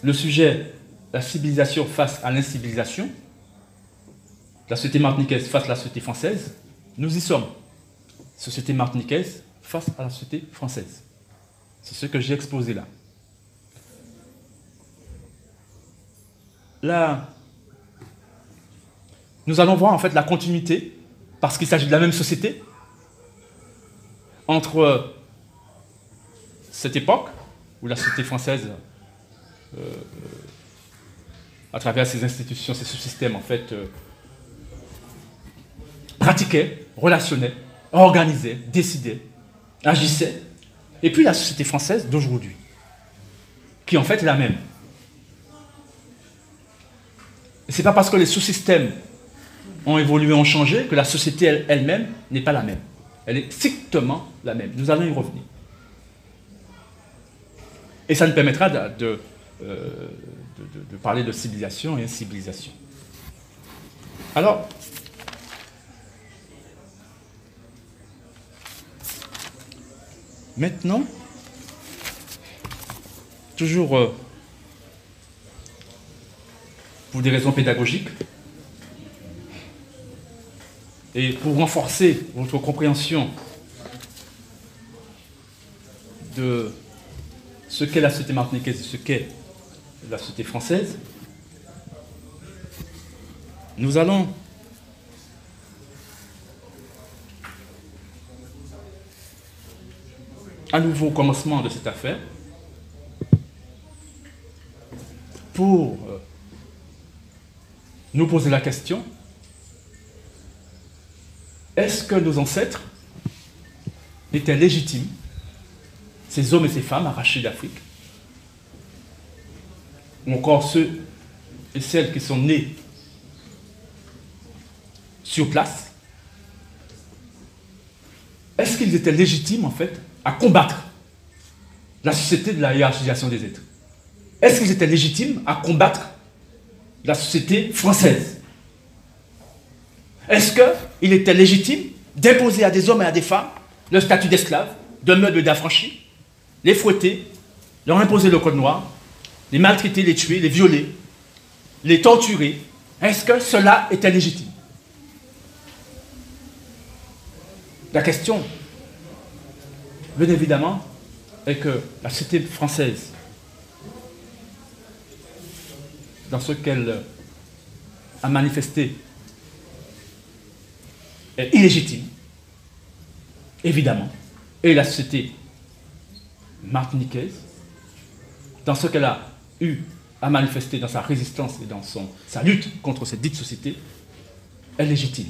le sujet, la civilisation face à l'incivilisation, la société martiniquaise face à la société française, nous y sommes. Société martiniquaise face à la société française. C'est ce que j'ai exposé là. Là, nous allons voir en fait la continuité, parce qu'il s'agit de la même société, entre cette époque, où la société française, à travers ses institutions, ses sous-systèmes, en fait, pratiquait, relationnait, organisait, décidait, agissait, et puis la société française d'aujourd'hui, qui en fait est la même. Et ce n'est pas parce que les sous-systèmes ont évolué, ont changé, que la société elle-même n'est pas la même. Elle est strictement la même. Nous allons y revenir. Et ça nous permettra de parler de civilisation et incivilisation. Alors, maintenant, toujours pour des raisons pédagogiques, et pour renforcer votre compréhension de ce qu'est la société martiniquaise et ce qu'est la société française, nous allons à nouveau au commencement de cette affaire pour nous poser la question: est-ce que nos ancêtres étaient légitimes, ces hommes et ces femmes arrachés d'Afrique, ou encore ceux et celles qui sont nés sur place, est-ce qu'ils étaient légitimes, en fait, à combattre la société de la hiérarchisation des êtres? Est-ce qu'ils étaient légitimes à combattre la société française? Est-ce qu'il était légitime d'imposer à des hommes et à des femmes le statut d'esclaves, de meubles d'affranchis, les fouetter, leur imposer le code noir, les maltraiter, les tuer, les violer, les torturer? Est-ce que cela était légitime? La question, bien évidemment, est que la société française, dans ce qu'elle a manifesté, est illégitime, évidemment, et la société martiniquaise, dans ce qu'elle a eu à manifester dans sa résistance et dans sa lutte contre cette dite société, est légitime.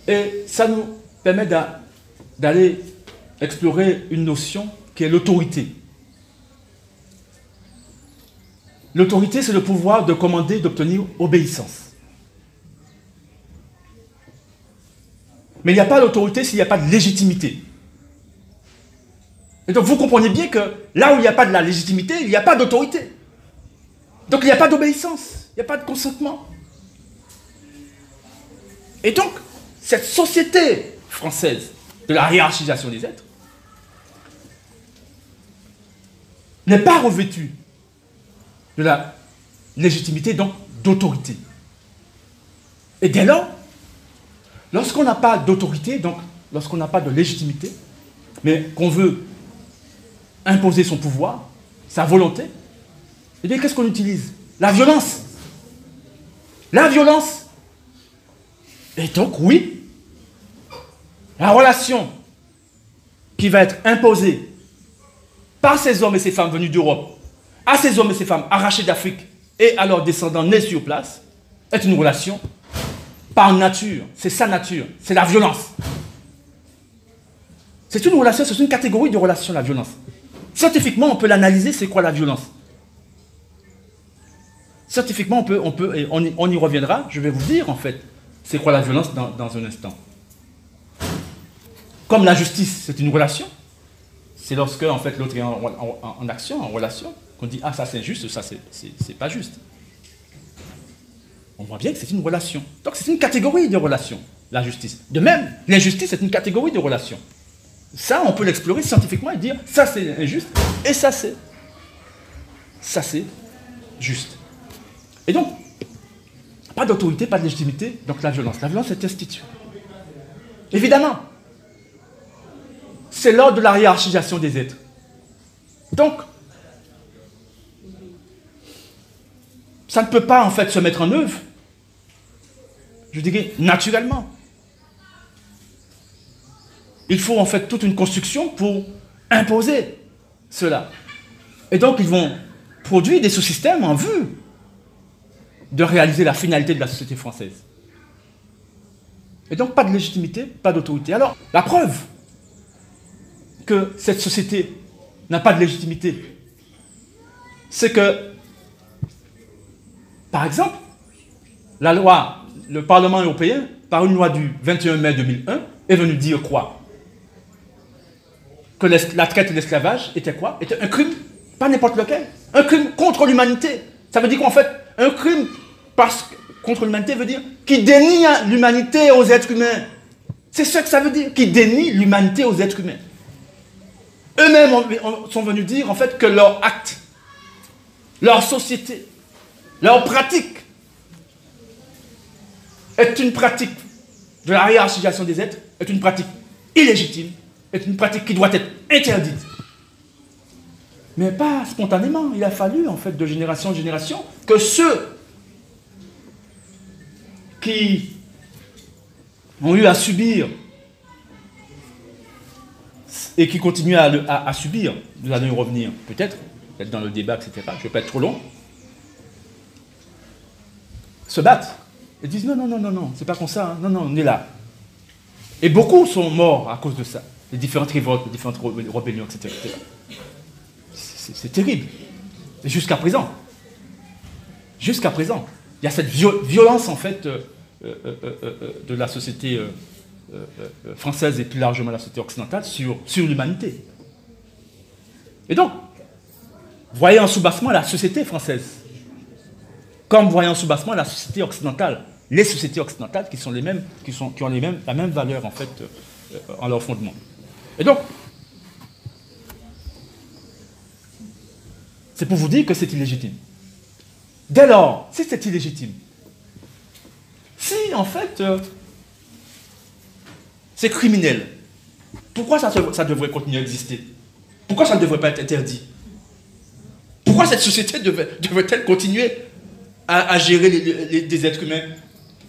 Et ça nous permet d'aller explorer une notion qui est l'autorité. L'autorité, c'est le pouvoir de commander, d'obtenir obéissance. Mais il n'y a pas d'autorité s'il n'y a pas de légitimité. Et donc vous comprenez bien que là où il n'y a pas de la légitimité, il n'y a pas d'autorité. Donc il n'y a pas d'obéissance, il n'y a pas de consentement. Et donc, cette société française de la hiérarchisation des êtres n'est pas revêtue de la légitimité, donc d'autorité. Et dès lors, lorsqu'on n'a pas d'autorité, donc lorsqu'on n'a pas de légitimité, mais qu'on veut imposer son pouvoir, sa volonté, eh bien qu'est-ce qu'on utilise? La violence. La violence. Et donc, oui, la relation qui va être imposée par ces hommes et ces femmes venus d'Europe à ces hommes et ces femmes arrachés d'Afrique et à leurs descendants nés sur place est une relation par nature, c'est sa nature, c'est la violence. C'est une relation, c'est une catégorie de relation, la violence. Scientifiquement, on peut l'analyser, c'est quoi la violence? Scientifiquement, on y reviendra, je vais vous dire en fait, c'est quoi la violence dans un instant. Comme la justice, c'est une relation, c'est lorsque en fait, l'autre est en action, en relation, qu'on dit « Ah, ça c'est juste, ça c'est pas juste ». On voit bien que c'est une relation. Donc c'est une catégorie de relation, la justice. De même, l'injustice, c'est une catégorie de relation. Ça, on peut l'explorer scientifiquement et dire « Ça c'est injuste, et ça c'est juste ». Et donc, pas d'autorité, pas de légitimité, donc la violence. La violence est instituée. Évidemment, c'est l'ordre de la hiérarchisation des êtres. Donc, ça ne peut pas en fait se mettre en œuvre, je dirais, naturellement. Il faut en fait toute une construction pour imposer cela. Et donc, ils vont produire des sous-systèmes en vue de réaliser la finalité de la société française. Et donc, pas de légitimité, pas d'autorité. Alors, la preuve que cette société n'a pas de légitimité, c'est que, par exemple, le Parlement européen, par une loi du 21 mai 2001, est venu dire quoi? Que la traite et l'esclavage était quoi? Était un crime, pas n'importe lequel, un crime contre l'humanité. Ça veut dire qu'en fait, un crime contre l'humanité veut dire qui dénie l'humanité aux êtres humains. C'est ce que ça veut dire, qui dénie l'humanité aux êtres humains. Eux-mêmes sont venus dire en fait que leur acte, leur société, leur pratique est une pratique de la hiérarchisation des êtres, est une pratique illégitime, est une pratique qui doit être interdite. Mais pas spontanément. Il a fallu en fait de génération en génération que ceux qui ont eu à subir et qui continuent à subir, nous allons y revenir peut-être dans le débat, etc. Je ne vais pas être trop long, se battent Ils disent non, non, non, non, non, c'est pas comme ça, hein. Non, non, on est là. Et beaucoup sont morts à cause de ça. Les différentes révoltes, les différentes rébellions, etc. C'est terrible. Et jusqu'à présent, il y a cette violence, en fait, de la société française et plus largement la société occidentale sur l'humanité. Et donc, voyez en soubassement la société française, comme voyez en soubassement la société occidentale, les sociétés occidentales qui sont les mêmes, qui ont la même valeur, en fait, en leur fondement. Et donc, c'est pour vous dire que c'est illégitime. Dès lors, si c'est illégitime, si en fait c'est criminel, pourquoi ça devrait continuer à exister? Pourquoi ça ne devrait pas être interdit? Pourquoi cette société devrait-elle continuer à gérer des êtres humains?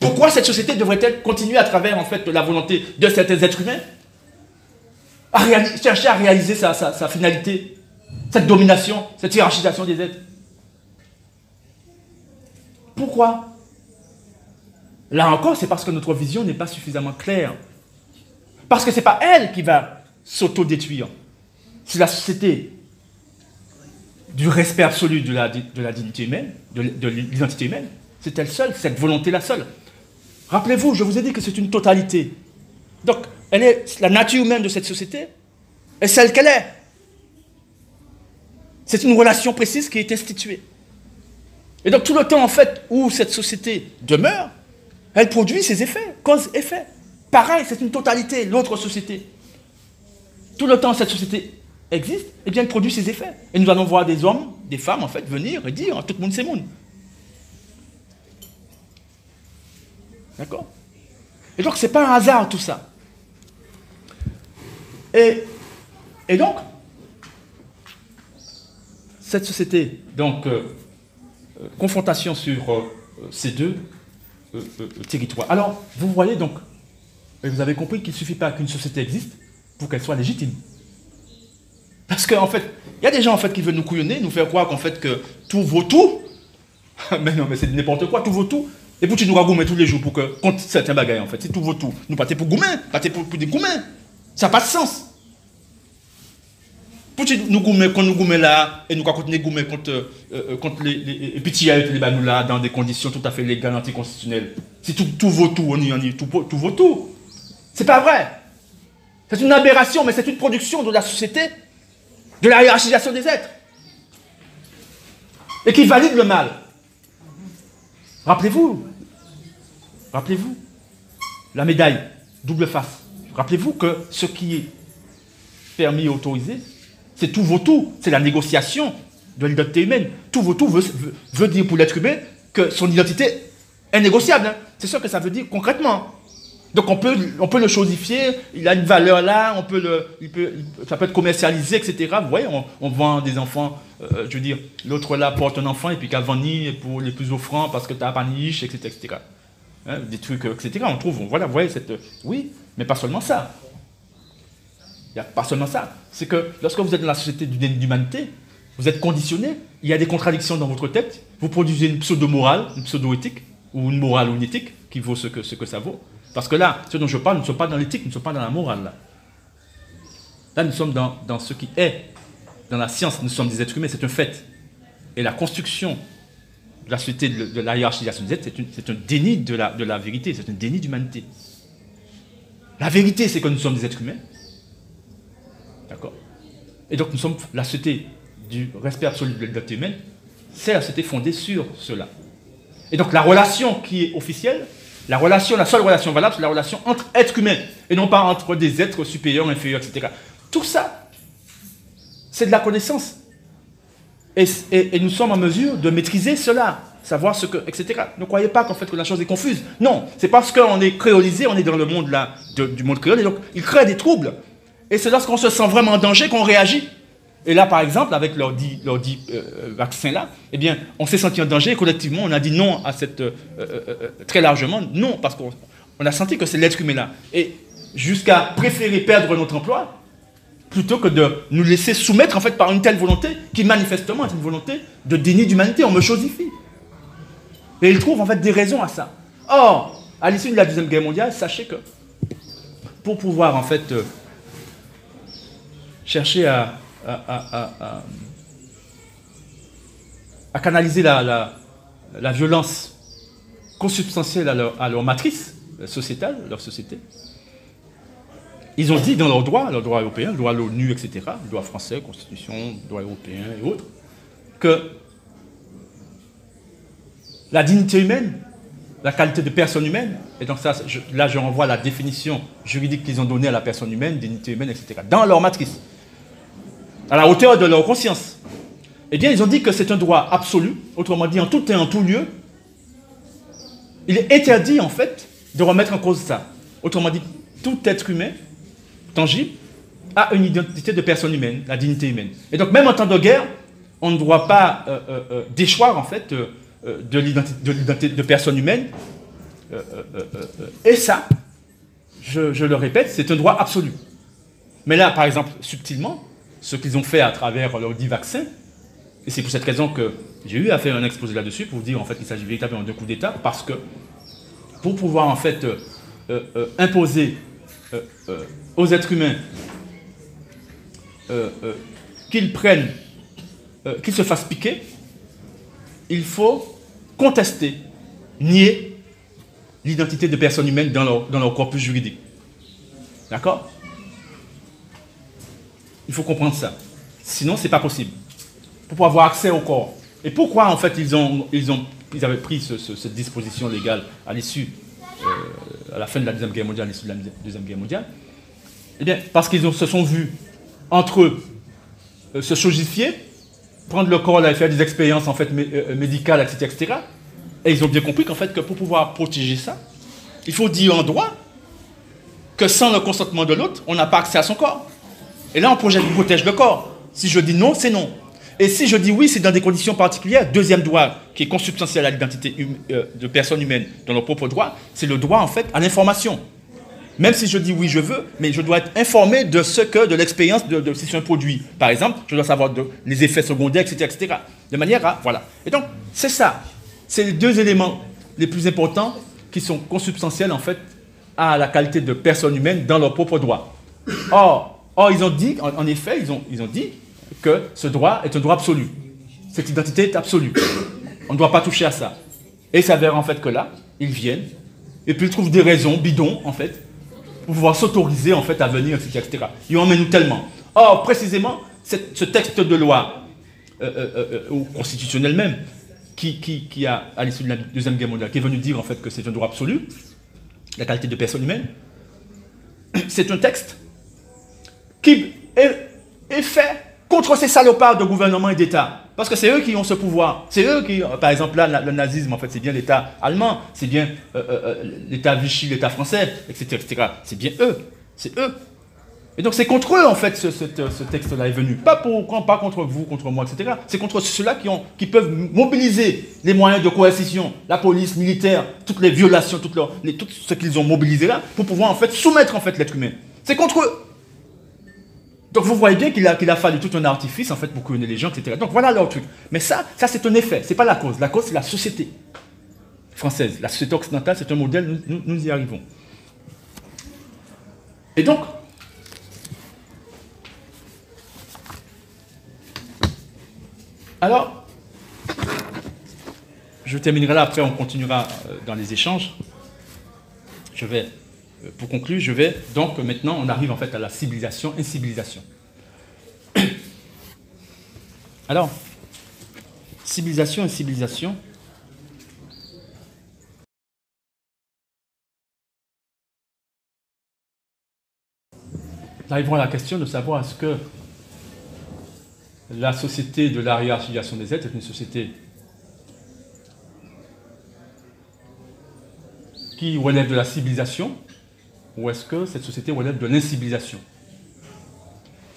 Pourquoi cette société devrait-elle continuer à travers en fait la volonté de certains êtres humains à chercher à réaliser sa finalité, cette domination, cette hiérarchisation des êtres? Pourquoi? Là encore, c'est parce que notre vision n'est pas suffisamment claire. Parce que ce n'est pas elle qui va s'auto-détruire. C'est la société du respect absolu de la dignité humaine, de l'identité humaine. C'est elle seule, cette volonté-là seule. Rappelez-vous, je vous ai dit que c'est une totalité. Donc, la nature humaine de cette société est celle qu'elle est. C'est une relation précise qui est instituée. Et donc, tout le temps, en fait, où cette société demeure, elle produit ses effets, cause-effet. Pareil, c'est une totalité, l'autre société. Tout le temps, cette société existe, et bien elle produit ses effets. Et nous allons voir des hommes, des femmes, en fait, venir et dire « tout le monde, c'est monde ». D'accord? Et donc, ce n'est pas un hasard, tout ça. Et donc, cette société, donc, confrontation sur ces deux territoires. Alors, vous voyez donc, et vous avez compris qu'il ne suffit pas qu'une société existe pour qu'elle soit légitime. Parce qu'en fait, il y a des gens en fait, qui veulent nous couillonner, nous faire croire qu'en fait que tout vaut tout. Mais non, mais c'est n'importe quoi, tout vaut tout. Et puis tu nous ragoumes tous les jours pour que, contre certains bagailles en fait, c'est tout vaut tout. Nous partons pour goumer, partons pour des goumets. Ça n'a pas de sens. Pour nous goumer, quand nous goumer là, et nous continuer à goumer contre les petits les banous là, dans des conditions tout à fait légales, anticonstitutionnelles. Si tout vaut tout, on y tout vaut tout. C'est pas vrai. C'est une aberration, mais c'est une production de la société, de la hiérarchisation des êtres. Et qui valide le mal. Rappelez-vous, la médaille, double face. Rappelez-vous que ce qui est permis et autorisé, c'est tout vaut tout. C'est la négociation de l'identité humaine. Tout vaut tout veut dire pour l'être humain que son identité est négociable. Hein. C'est ça que ça veut dire concrètement. Donc on peut le chosifier, il a une valeur là, ça peut être commercialisé, etc. Vous voyez, on vend des enfants, je veux dire, l'autre là porte un enfant et puis Calvani pour les plus offrants parce que tu as paniche, etc. etc. Hein, des trucs, etc. On trouve, voilà, vous voyez, oui, mais pas seulement ça. Il n'y a pas seulement ça. C'est que lorsque vous êtes dans la société d'humanité, vous êtes conditionné, il y a des contradictions dans votre tête, vous produisez une pseudo-morale, une pseudo-éthique, ou une morale ou une éthique qui vaut ce que ça vaut. Parce que là, ce dont je parle, nous ne sommes pas dans l'éthique, nous ne sommes pas dans la morale. Là, nous sommes dans ce qui est, dans la science, nous sommes des êtres humains, c'est un fait. Et la construction de la société, de la hiérarchisation des êtres, c'est un déni de la vérité, c'est un déni d'humanité. La vérité, c'est que nous sommes des êtres humains. D'accord? Et donc, nous sommes la société du respect absolu de l'identité humaine, c'est la société fondée sur cela. Et donc, la relation qui est officielle, la seule relation valable, c'est la relation entre êtres humains, et non pas entre des êtres supérieurs, inférieurs, etc. Tout ça, c'est de la connaissance. Et nous sommes en mesure de maîtriser cela, savoir ce que, etc. Ne croyez pas qu'en fait que la chose est confuse. Non, c'est parce qu'on est créolisé, on est dans le monde là, du monde créole, et donc il crée des troubles. Et c'est lorsqu'on se sent vraiment en danger qu'on réagit. Et là, par exemple, avec leur dit vaccin-là, eh bien, on s'est senti en danger et collectivement, on a dit non à cette... très largement, non, parce qu'on a senti que c'est l'être humain-là. Et jusqu'à préférer perdre notre emploi, plutôt que de nous laisser soumettre, en fait, par une telle volonté, qui manifestement est une volonté de déni d'humanité. On me chosifie. Et ils trouvent, en fait, des raisons à ça. Or, à l'issue de la Deuxième Guerre mondiale, sachez que pour pouvoir en fait chercher à canaliser la violence consubstantielle à leur matrice sociétale, leur société, ils ont dit dans leur droit européen, le droit de l'ONU, etc., le droit français, constitution, le droit européen et autres, que la dignité humaine, la qualité de personne humaine, et donc ça, là je renvoie à la définition juridique qu'ils ont donnée à la personne humaine, dignité humaine, etc., dans leur matrice, à la hauteur de leur conscience. Eh bien, ils ont dit que c'est un droit absolu, autrement dit, en tout et en tout lieu, il est interdit, en fait, de remettre en cause ça. Autrement dit, tout être humain, tangible, a une identité de personne humaine, la dignité humaine. Et donc, même en temps de guerre, on ne doit pas déchoir, en fait, de l'identité de personne humaine. Et ça, je le répète, c'est un droit absolu. Mais là, par exemple, subtilement, ce qu'ils ont fait à travers leur dit vaccin, et c'est pour cette raison que j'ai eu à faire un exposé là-dessus, pour vous dire en fait qu'il s'agit véritablement d'un coup d'État, parce que pour pouvoir en fait imposer aux êtres humains qu'ils prennent, qu'ils se fassent piquer, il faut contester, nier l'identité de personnes humaines dans leur corpus juridique. D'accord? Il faut comprendre ça. Sinon, ce n'est pas possible. Pour pouvoir avoir accès au corps. Et pourquoi, en fait, ils avaient pris cette disposition légale à l'issue, à la fin de la Deuxième Guerre mondiale, à l'issue de la Deuxième Guerre mondiale? Eh bien, parce qu'ils se sont vus, entre eux, se chogifier, prendre le corps et faire des expériences, en fait, médicales, etc., etc. Et ils ont bien compris qu'en fait, que pour pouvoir protéger ça, il faut dire en droit que sans le consentement de l'autre, on n'a pas accès à son corps. Et là, on protège le corps. Si je dis non, c'est non. Et si je dis oui, c'est dans des conditions particulières. Deuxième droit, qui est consubstantiel à l'identité de personne humaine dans leur propre droit, c'est le droit, en fait, à l'information. Même si je dis oui, je veux, mais je dois être informé de l'expérience si c'est un produit. Par exemple, je dois savoir les effets secondaires, etc., etc. De manière à... Voilà. Et donc, c'est ça. C'est les deux éléments les plus importants qui sont consubstantiels, en fait, à la qualité de personne humaine dans leur propre droit. Or, ils ont dit, en effet, ils ont dit que ce droit est un droit absolu. Cette identité est absolue. On ne doit pas toucher à ça. Et il s'avère en fait que là, ils viennent, et puis ils trouvent des raisons bidons, en fait, pour pouvoir s'autoriser, en fait, à venir, etc., etc. Ils emmènent nous tellement. Or, précisément, ce texte de loi, ou constitutionnel même, qui a, à l'issue de la Deuxième Guerre mondiale, qui est venu dire, en fait, que c'est un droit absolu, la qualité de personne humaine, c'est un texte qui est fait contre ces salopards de gouvernement et d'État. Parce que c'est eux qui ont ce pouvoir. C'est eux qui, par exemple, là, le nazisme, en fait, c'est bien l'État allemand, c'est bien l'État Vichy, l'État français, etc., etc. C'est bien eux. C'est eux. Et donc c'est contre eux, en fait, ce texte-là est venu. Pas contre vous, contre moi, etc. C'est contre ceux-là qui peuvent mobiliser les moyens de coercition, la police, militaire, toutes les violations, tout ce qu'ils ont mobilisé là, pour pouvoir, en fait, soumettre, en fait, l'être humain. C'est contre eux. Donc vous voyez bien qu'il a fallu tout un artifice, en fait, pour couronner les gens, etc. Donc voilà leur truc. Mais ça c'est un effet, c'est pas la cause. La cause, c'est la société française. La société occidentale, c'est un modèle, nous y arrivons. Et donc, alors, je terminerai là, après on continuera dans les échanges. Pour conclure, donc maintenant on arrive en fait à la civilisation, incivilisation. Alors, civilisation, incivilisation. Nous arrivons à la question de savoir est-ce que la société de la hiérarchisation des êtres est une société qui relève de la civilisation, ou est-ce que cette société relève de l'incivilisation?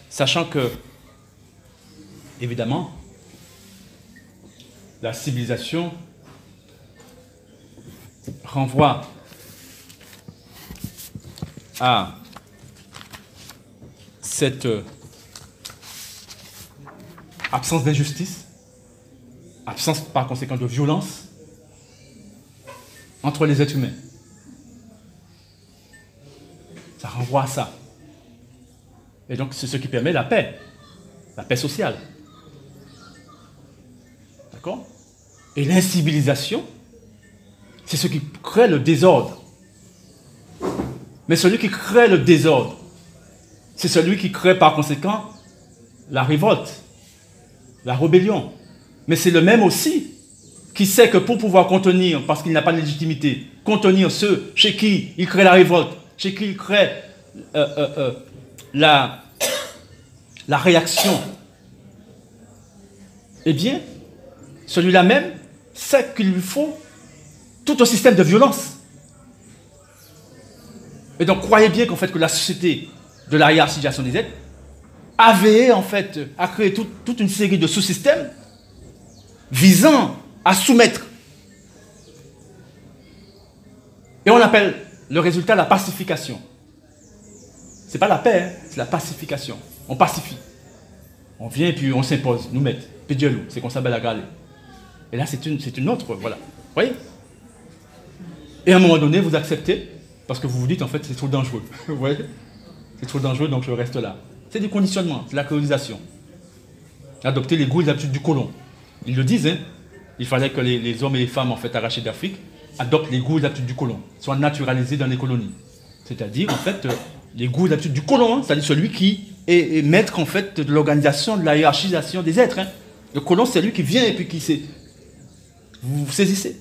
Sachant que, évidemment, la civilisation renvoie à cette absence d'injustice, absence par conséquent de violence entre les êtres humains. Ça renvoie à ça. Et donc, c'est ce qui permet la paix sociale. D'accord? Et l'incivilisation, c'est ce qui crée le désordre. Mais celui qui crée le désordre, c'est celui qui crée par conséquent la révolte, la rébellion. Mais c'est le même aussi qui sait que pour pouvoir contenir, parce qu'il n'a pas de légitimité, contenir ceux chez qui il crée la révolte, chez qui il crée la réaction, eh bien, celui-là même sait qu'il lui faut tout un système de violence. Et donc, croyez bien qu'en fait, que la société de la hiérarchisation des êtres avait en fait à créer toute une série de sous-systèmes visant à soumettre. Et on appelle le résultat la pacification. C'est pas la paix, hein, c'est la pacification. On pacifie. On vient et puis on s'impose, nous mettre. Pédiolou, c'est qu'on s'appelle la galée. Et là, c'est une autre, voilà. Vous voyez? Et à un moment donné, vous acceptez, parce que vous vous dites, en fait, c'est trop dangereux. Vous voyez? C'est trop dangereux, donc je reste là. C'est du conditionnement, c'est la colonisation. Adopter les goûts et les habitudes du colon. Ils le disent, hein. Il fallait que les hommes et les femmes, en fait, arrachés d'Afrique, adoptent les goûts et les habitudes du colon, soient naturalisés dans les colonies. C'est-à-dire, en fait, les goûts et les habitudes du colon, hein, c'est-à-dire celui qui est maître, en fait, de l'organisation, de la hiérarchisation des êtres. Hein. Le colon, c'est lui qui vient et puis qui sait. Vous saisissez?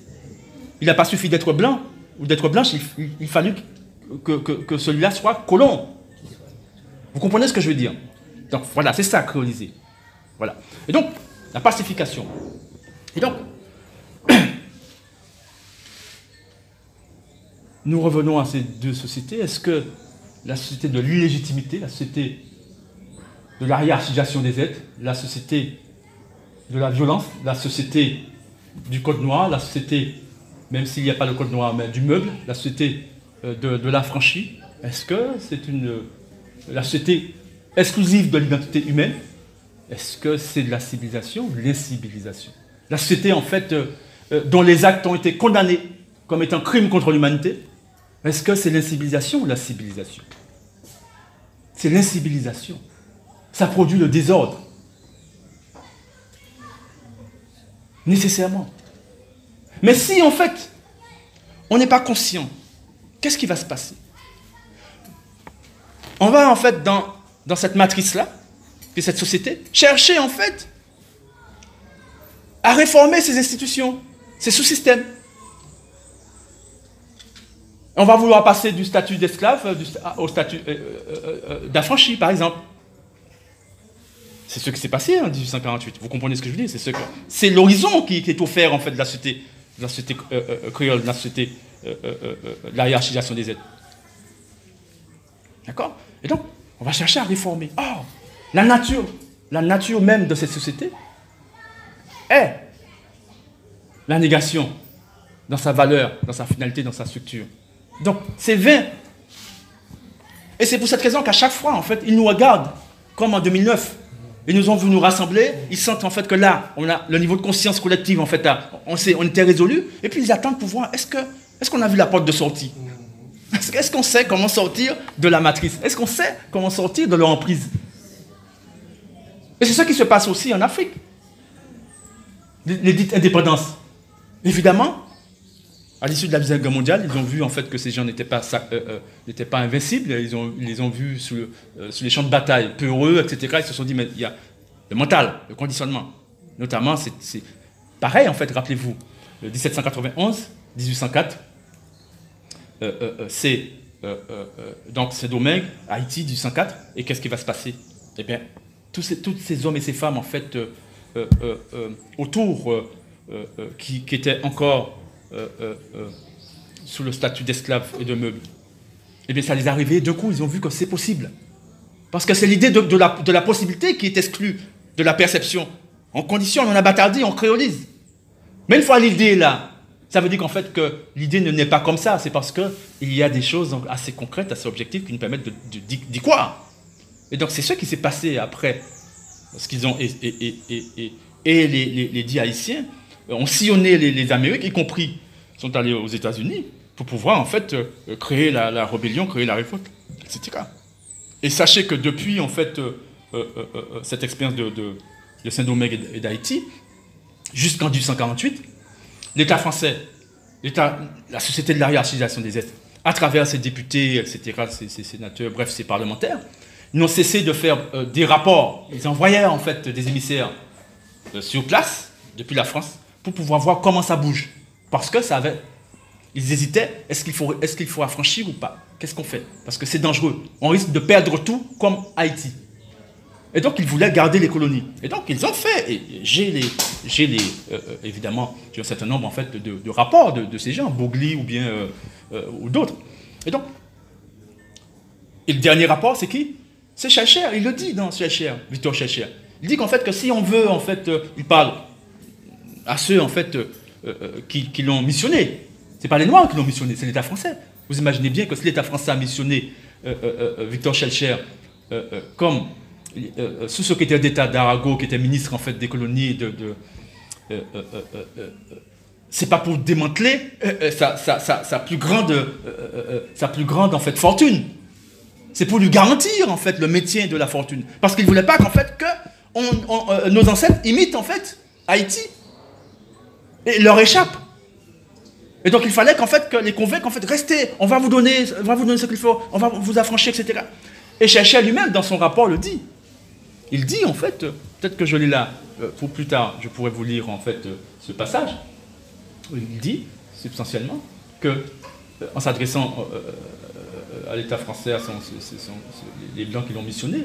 Il n'a pas suffi d'être blanc ou d'être blanche, il fallut que celui-là soit colon. Vous comprenez ce que je veux dire? Donc voilà, c'est ça, créoliser. Voilà. Et donc, la pacification. Et donc, nous revenons à ces deux sociétés. Est-ce que la société de l'illégitimité, la société de la hiérarchisation des êtres, la société de la violence, la société du code noir, la société, même s'il n'y a pas le code noir, mais du meuble, la société de l'affranchi, est-ce que c'est la société exclusive de l'identité humaine? Est-ce que c'est de la civilisation ou de l'incivilisation? La société, en fait, dont les actes ont été condamnés comme étant crimes contre l'humanité, est-ce que c'est l'incivilisation ou la civilisation? C'est l'incivilisation. Ça produit le désordre. Nécessairement. Mais si, en fait, on n'est pas conscient, qu'est-ce qui va se passer? On va, en fait, dans cette matrice-là, de cette société, chercher, en fait, à réformer ces institutions, ces sous-systèmes. On va vouloir passer du statut d'esclave au statut d'affranchi, par exemple. C'est ce qui s'est passé en 1848. Vous comprenez ce que je veux dire? C'est l'horizon qui est offert, en fait, de la société créole, de la société de la hiérarchisation des êtres. D'accord? Et donc, on va chercher à réformer. Or, la nature même de cette société est la négation dans sa valeur, dans sa finalité, dans sa structure. Donc, c'est vain. Et c'est pour cette raison qu'à chaque fois, en fait, ils nous regardent, comme en 2009. Ils nous ont vu nous rassembler, ils sentent en fait que là, on a le niveau de conscience collective, en fait, là, on était résolus, et puis ils attendent pour voir, est-ce qu'on a vu la porte de sortie? Est-ce qu'on sait comment sortir de la matrice? Est-ce qu'on sait comment sortir de leur emprise? Et c'est ce qui se passe aussi en Afrique. Les dites indépendances. Évidemment, à l'issue de la Deuxième Guerre mondiale, ils ont vu en fait que ces gens n'étaient pas invincibles, ils les ont vus sur les champs de bataille, peureux, etc. Ils se sont dit, mais il y a le mental, le conditionnement. Notamment, c'est pareil en fait, rappelez-vous, 1791, 1804, donc c'est Domingue, Haïti, 1804, et qu'est-ce qui va se passer? Eh bien, tous ces hommes et ces femmes en fait autour qui étaient encore sous le statut d'esclaves et de meubles, eh bien ça les a arrivés, d'un coup ils ont vu que c'est possible. Parce que c'est l'idée de la possibilité qui est exclue de la perception. On conditionne, on a bâtardé, on créolise. Mais une fois l'idée là, ça veut dire qu'en fait que l'idée ne naît pas comme ça, c'est parce qu'il y a des choses assez concrètes, assez objectives qui nous permettent d'y croire. Et donc c'est ce qui s'est passé après, parce qu'ils ont, et les dits haïtiens ont sillonné les Amériques, y compris sont allés aux États-Unis pour pouvoir en fait créer la rébellion, créer la révolte, etc. Et sachez que depuis en fait cette expérience de Saint-Domingue et d'Haïti, jusqu'en 1848, l'État français, la société de la hiérarchisation des États, à travers ses députés, etc., ses sénateurs, bref, ses parlementaires, n'ont cessé de faire des rapports. Ils envoyaient en fait des émissaires sur place, depuis la France, pour pouvoir voir comment ça bouge. Parce que ils hésitaient, est-ce qu'il faut affranchir ou pas? Qu'est-ce qu'on fait? Parce que c'est dangereux. On risque de perdre tout comme Haïti. Et donc, ils voulaient garder les colonies. Et donc, ils ont fait. Et évidemment, j'ai un certain nombre en fait, de rapports de ces gens, Bogli ou bien ou d'autres. Et donc, le dernier rapport, c'est qui? C'est Schleicher. Il le dit dans Schleicher, Victor Schleicher. Il dit qu'en fait, que si on veut, en fait, il parle à ceux, en fait, qui l'ont missionné. C'est pas les Noirs qui l'ont missionné, c'est l'État français. Vous imaginez bien que si l'État français a missionné Victor Schleicher comme sous-secrétaire d'État d'Arago, qui était ministre en fait des colonies, c'est pas pour démanteler sa plus grande en fait fortune. C'est pour lui garantir en fait le maintien de la fortune, parce qu'il voulait pas qu'en fait que nos ancêtres imitent en fait Haïti et leur échappent. Et donc il fallait qu'en fait que les convaincre en fait restez, on va vous donner ce qu'il faut, on va vous affranchir, etc. Et Schleicher lui-même dans son rapport le dit. Il dit en fait, peut-être que je l'ai là pour plus tard, je pourrais vous lire en fait ce passage. Il dit substantiellement que en s'adressant à l'État français, à les blancs qui l'ont missionné,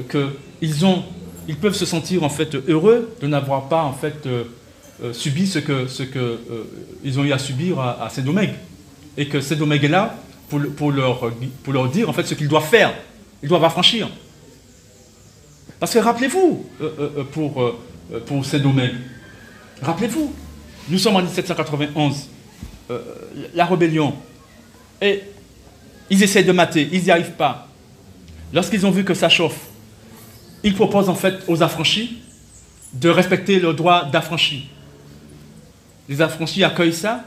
qu'ils peuvent se sentir en fait heureux de n'avoir pas en fait subi ce que ils ont eu à subir à Saint-Domingue, et que Saint-Domingue est là pour leur dire en fait ce qu'ils doivent faire. Ils doivent affranchir. Parce que rappelez-vous, pour Saint-Domingue, rappelez-vous, nous sommes en 1791, la rébellion, et ils essaient de mater, ils n'y arrivent pas. Lorsqu'ils ont vu que ça chauffe, ils proposent en fait aux affranchis de respecter le droit d'affranchis. Les affranchis accueillent ça,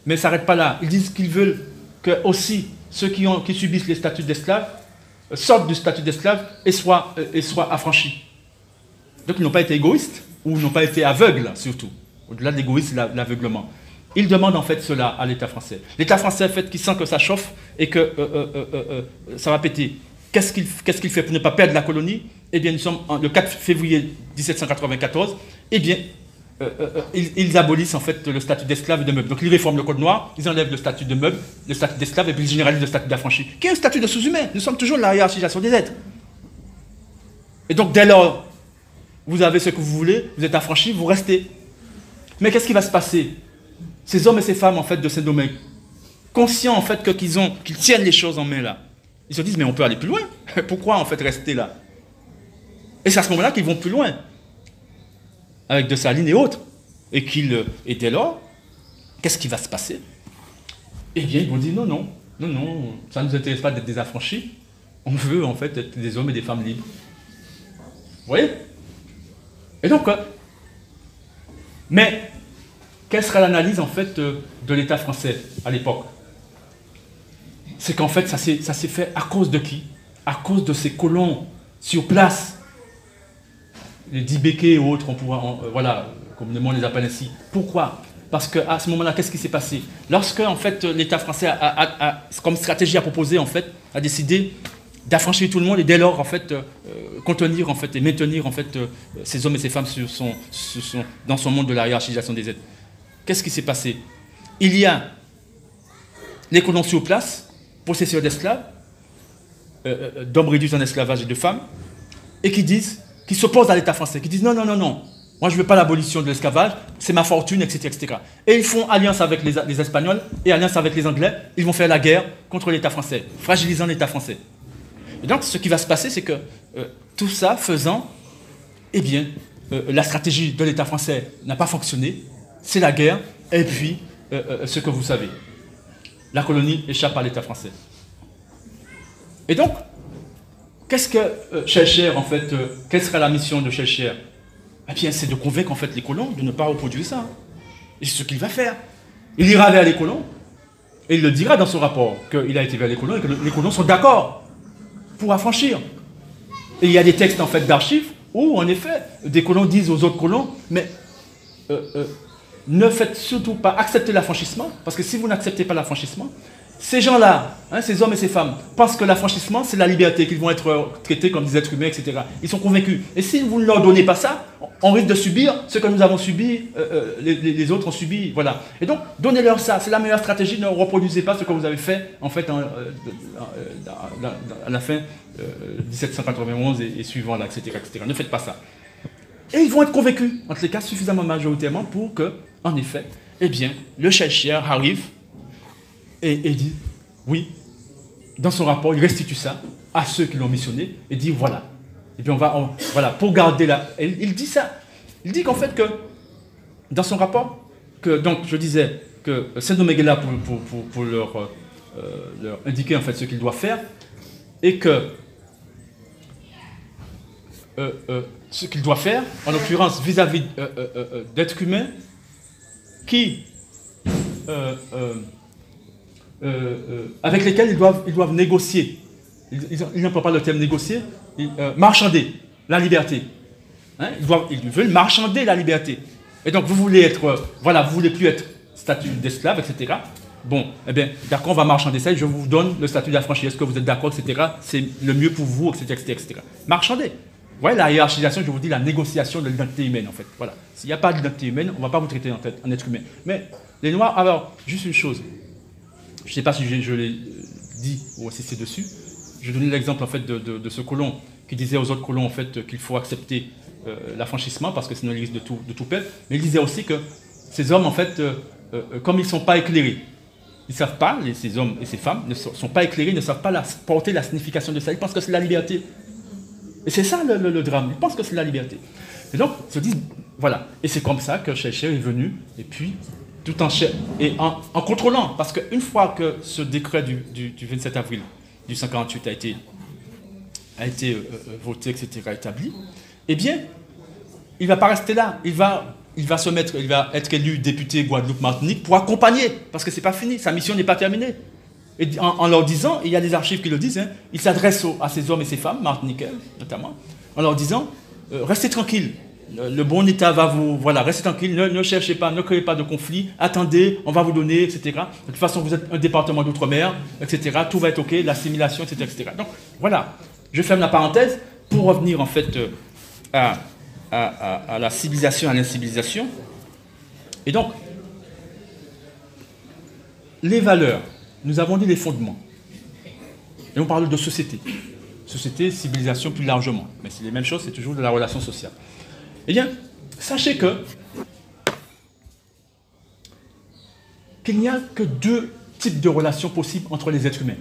mais ne s'arrêtent pas là. Ils disent qu'ils veulent que aussi ceux qui subissent les statuts d'esclaves sortent du statut d'esclave et soient affranchis. Donc ils n'ont pas été égoïstes, ou n'ont pas été aveugles surtout. Au-delà de l'égoïsme, l'aveuglement. Ils demandent en fait cela à l'État français. L'État français, en fait, qui sent que ça chauffe et que ça va péter. Qu'est-ce qu'il fait pour ne pas perdre la colonie? Eh bien, nous sommes le 4 février 1794. Eh bien, ils abolissent en fait le statut d'esclave et de meuble. Donc ils réforment le code noir, ils enlèvent le statut de meuble, le statut d'esclave, et puis ils généralisent le statut d'affranchi, qui est un statut de sous-humain. Nous sommes toujours dans la hiérarchisation des êtres. Et donc dès lors, vous avez ce que vous voulez, vous êtes affranchi, vous restez. Mais qu'est-ce qui va se passer? Ces hommes et ces femmes en fait de Saint-Domingue, conscients en fait qu'ils tiennent les choses en main là, ils se disent mais on peut aller plus loin. Pourquoi en fait rester là? Et c'est à ce moment-là qu'ils vont plus loin, avec Dessalines et autres, et dès lors, qu'est-ce qui va se passer? Eh bien, ils vont dire non, ça ne nous intéresse pas d'être des affranchis, on veut en fait être des hommes et des femmes libres. Vous voyez? Et donc, mais, quelle sera l'analyse en fait de l'État français à l'époque? C'est qu'en fait, ça s'est fait à cause de qui? À cause de ces colons sur place. Les Dibékés et autres, voilà, communément on les appelle ainsi. Pourquoi? Parce qu'à ce moment-là, qu'est-ce qui s'est passé? Lorsque en fait, l'État français comme stratégie, a proposé, en fait, a décidé d'affranchir tout le monde et dès lors, en fait, contenir en fait, et maintenir en fait, ces hommes et ces femmes dans son monde de la hiérarchisation des êtres. Qu'est-ce qui s'est passé? Il y a les colons sur place, possesseurs d'esclaves, d'hommes réduits en esclavage et de femmes, et qui s'opposent à l'État français, qui disent non, moi je ne veux pas l'abolition de l'esclavage, c'est ma fortune, etc., etc. Et ils font alliance avec les Espagnols et alliance avec les Anglais, ils vont faire la guerre contre l'État français, fragilisant l'État français. Et donc ce qui va se passer, c'est que tout ça faisant, eh bien, la stratégie de l'État français n'a pas fonctionné, c'est la guerre, et puis ce que vous savez, la colonie échappe à l'État français. Et donc, qu'est-ce que Schleicher, en fait, quelle sera la mission de Schleicher? Eh bien, c'est de convaincre en fait les colons de ne pas reproduire ça. Et c'est ce qu'il va faire. Il ira vers les colons, et il le dira dans son rapport, qu'il a été vers les colons, et que les colons sont d'accord pour affranchir. Et il y a des textes en fait d'archives, où en effet, des colons disent aux autres colons, mais ne faites surtout pas accepter l'affranchissement, parce que si vous n'acceptez pas l'affranchissement, ces gens-là, hein, ces hommes et ces femmes, pensent que l'affranchissement, c'est la liberté, qu'ils vont être traités comme des êtres humains, etc. Ils sont convaincus. Et si vous ne leur donnez pas ça, on risque de subir ce que nous avons subi, les autres ont subi. Voilà. Et donc, donnez-leur ça. C'est la meilleure stratégie. Ne reproduisez pas ce que vous avez fait, en fait, à la fin 1791 et suivant, là, etc., etc. Ne faites pas ça. Et ils vont être convaincus, en tous les cas, suffisamment majoritairement pour que, en effet, eh bien, le Shellshare arrive et dit, oui, dans son rapport, il restitue ça à ceux qui l'ont missionné et dit, voilà. Et puis voilà, pour garder la... Il dit ça. Il dit qu'en fait, que, dans son rapport, que, donc, je disais que Saint-Domingue est là pour leur indiquer, en fait, ce qu'ils doivent faire, et que ce qu'ils doivent faire, en l'occurrence, vis-à-vis d'êtres humains qui... avec lesquels ils doivent négocier. Ils n'emploient pas le terme négocier, marchander la liberté. Hein, ils veulent marchander la liberté. Et donc vous voulez être, voilà, vous voulez plus être statut d'esclave, etc. Bon, eh bien, d'accord, on va marchander ça et je vous donne le statut d'affranchi. Est-ce que vous êtes d'accord, etc. C'est le mieux pour vous, etc., etc., etc. Marchander. Voilà la hiérarchisation, je vous dis, la négociation de l'identité humaine, en fait. Voilà. S'il n'y a pas d'identité humaine, on ne va pas vous traiter en être humain. Mais les Noirs, alors, juste une chose. Je ne sais pas si je l'ai dit ou insisté dessus. Je donnais l'exemple en fait de ce colon qui disait aux autres colons en fait qu'il faut accepter l'affranchissement parce que sinon il risque de tout perdre. Mais il disait aussi que ces hommes en fait, comme ils ne sont pas éclairés, ils ne savent pas, ces hommes et ces femmes ne sont pas éclairés, ne savent pas porter la signification de ça. Ils pensent que c'est la liberté. Et c'est ça le drame. Ils pensent que c'est la liberté. Et donc ils se disent voilà. Et c'est comme ça que Shellshare est venu et puis tout en contrôlant, parce qu'une fois que ce décret du 27 avril du 148 a été voté, etc., établi, eh bien, il ne va pas rester là. Il va être élu député Guadeloupe-Martinique pour accompagner, parce que ce n'est pas fini, sa mission n'est pas terminée. Et en leur disant, il y a des archives qui le disent, hein, il s'adresse à ces hommes et ces femmes, martiniquais notamment, en leur disant, restez tranquilles. Le bon État va vous... Voilà, restez tranquille, ne cherchez pas, ne créez pas de conflit, attendez, on va vous donner, etc. De toute façon, vous êtes un département d'outre-mer, etc. Tout va être OK, l'assimilation, etc., etc. Donc, voilà, je ferme la parenthèse pour revenir, en fait, à la civilisation, à l'incivilisation. Et donc, les valeurs, nous avons dit les fondements. Et on parle de société. Société, civilisation plus largement. Mais c'est les mêmes choses, c'est toujours de la relation sociale. Eh bien, sachez qu'il n'y a que deux types de relations possibles entre les êtres humains.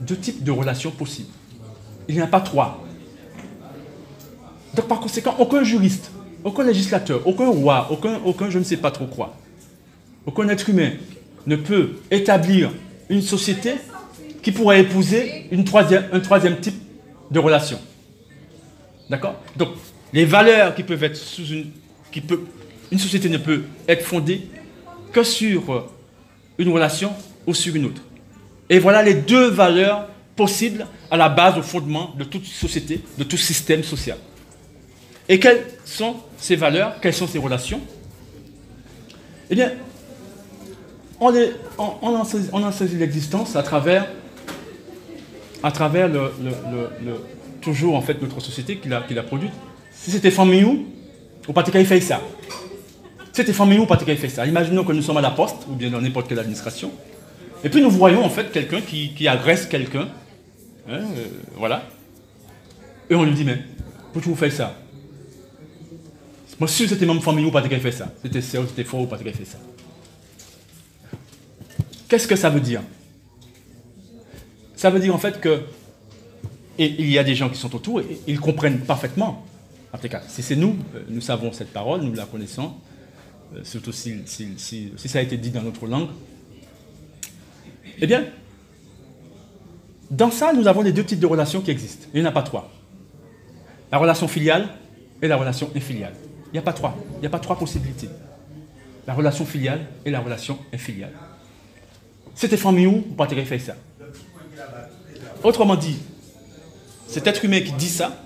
Deux types de relations possibles. Il n'y en a pas trois. Donc par conséquent, aucun juriste, aucun législateur, aucun roi, aucun je ne sais pas trop quoi, aucun être humain ne peut établir une société qui pourrait épouser un troisième type de relation. D'accord? Donc, les valeurs qui peuvent être une société ne peut être fondée que sur une relation ou sur une autre. Et voilà les deux valeurs possibles à la base, au fondement de toute société, de tout système social. Et quelles sont ces valeurs? Quelles sont ces relations? Eh bien, on en saisit l'existence à travers toujours en fait notre société qui l'a produite. Si c'était famille ou pas qu'il fait ça. C'était famille ou pas qu'il fait ça. Imaginons que nous sommes à la poste ou bien dans n'importe quelle administration. Et puis nous voyons en fait quelqu'un qui agresse quelqu'un. Hein, voilà. Et on lui dit, mais pourquoi vous faites ça? Moi, si c'était même famille ou pas qu'il fait ça. C'était sérieux, c'était faux ou pas qu'il fait ça. Qu'est-ce que ça veut dire? Ça veut dire en fait que, et il y a des gens qui sont autour, et ils comprennent parfaitement. En tout cas, si c'est nous savons cette parole, nous la connaissons, surtout si ça a été dit dans notre langue. Eh bien, dans ça, nous avons les deux types de relations qui existent. Il n'y en a pas trois. La relation filiale et la relation infiliale. Il n'y a pas trois. Il n'y a pas trois possibilités. la relation filiale et la relation infiliale. C'était famille où pas faire ça. Autrement dit, cet être humain qui dit ça,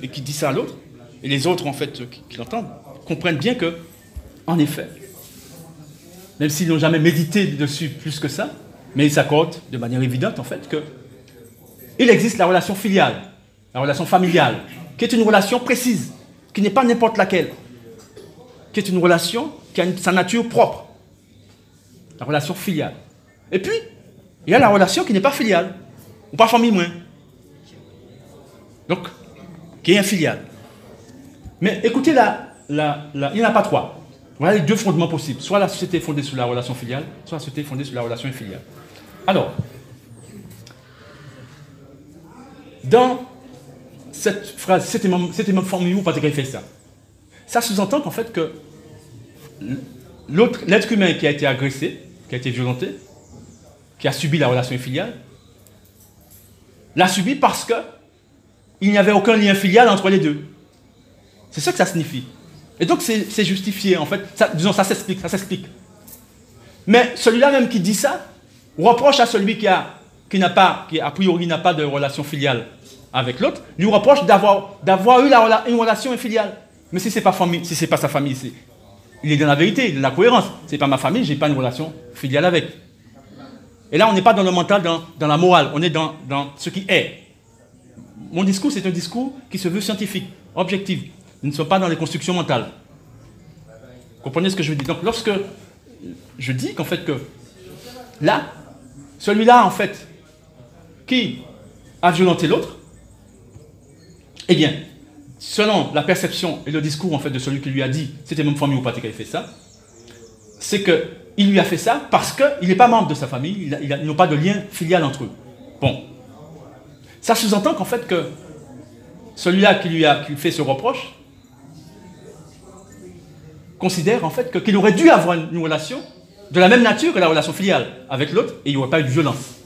et qui dit ça à l'autre, et les autres en fait qui l'entendent, comprennent bien que, en effet, même s'ils n'ont jamais médité dessus plus que ça, mais ils s'accordent de manière évidente en fait que il existe la relation filiale, la relation familiale, qui est une relation précise, qui n'est pas n'importe laquelle, qui est une relation qui a sa nature propre, la relation filiale. Et puis, il y a la relation qui n'est pas filiale, ou pas famille moins. Donc, qui est infiliale. Mais écoutez, il n'y en a pas trois. Voilà les deux fondements possibles. Soit la société est fondée sur la relation filiale, soit la société est fondée sur la relation infiliale. Alors, dans cette phrase, c'était même famille ou pas de fait ça. Ça sous-entend qu'en fait que l'être humain qui a été agressé, qui a été violenté, qui a subi la relation filiale, l'a subi parce que il n'y avait aucun lien filial entre les deux. C'est ça que ça signifie. Et donc c'est justifié, en fait. Ça, disons, ça s'explique. Mais celui-là même qui dit ça, reproche à celui qui a priori n'a pas de relation filiale avec l'autre, lui reproche d'avoir eu une relation infiliale. Mais si c'est pas famille, si c'est pas sa famille, il est dans la vérité, il est dans la cohérence. C'est pas ma famille, j'ai pas une relation filiale avec. Et là, on n'est pas dans le mental, dans la morale, on est dans ce qui est. Mon discours, c'est un discours qui se veut scientifique, objectif. Nous ne sommes pas dans les constructions mentales. Vous comprenez ce que je veux dire? Donc, lorsque je dis qu'en fait que là, celui-là, en fait, qui a violenté l'autre, eh bien, selon la perception et le discours en fait de celui qui lui a dit c'était même famille ou pas qui a fait ça, c'est qu'il lui a fait ça parce qu'il n'est pas membre de sa famille, ils n'ont pas de lien filial entre eux. Bon. Ça sous-entend qu'en fait que celui-là qui lui fait ce reproche considère en fait qu'il aurait dû avoir une relation de la même nature que la relation filiale avec l'autre et il n'y aurait pas eu de violence.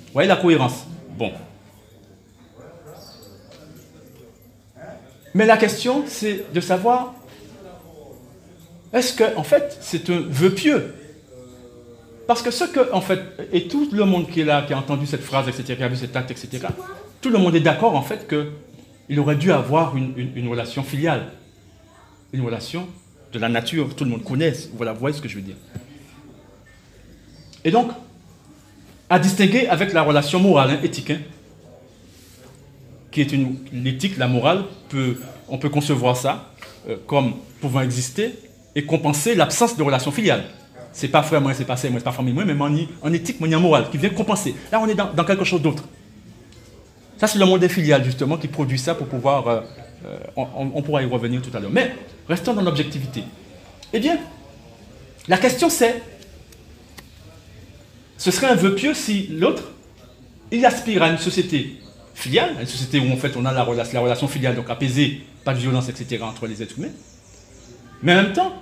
Vous voyez la cohérence? Bon. Mais la question, c'est de savoir, est-ce que, en fait, c'est un vœu pieux? Parce que ce que, en fait, et tout le monde qui est là, qui a entendu cette phrase, etc., qui a vu cet acte, etc., tout le monde est d'accord, en fait, qu'il aurait dû avoir une relation filiale. Une relation de la nature, tout le monde connaît, voilà, vous voyez ce que je veux dire. Et donc, à distinguer avec la relation morale, éthique, qui est l'éthique, la morale, on peut concevoir ça comme pouvant exister et compenser l'absence de relation filiale. C'est pas frère, moi, c'est pas sœur, moi, c'est pas famille, moi, mais en éthique, moi, il y a morale qui vient compenser. Là, on est dans quelque chose d'autre. Ça, c'est le monde des filiales, justement, qui produit ça pour pouvoir... on pourra y revenir tout à l'heure. Mais, restons dans l'objectivité. Eh bien, la question c'est, ce serait un vœu pieux si l'autre, il aspire à une société filiale, une société où en fait on a la relation filiale, donc apaisée, pas de violence, etc. entre les êtres humains. Mais en même temps,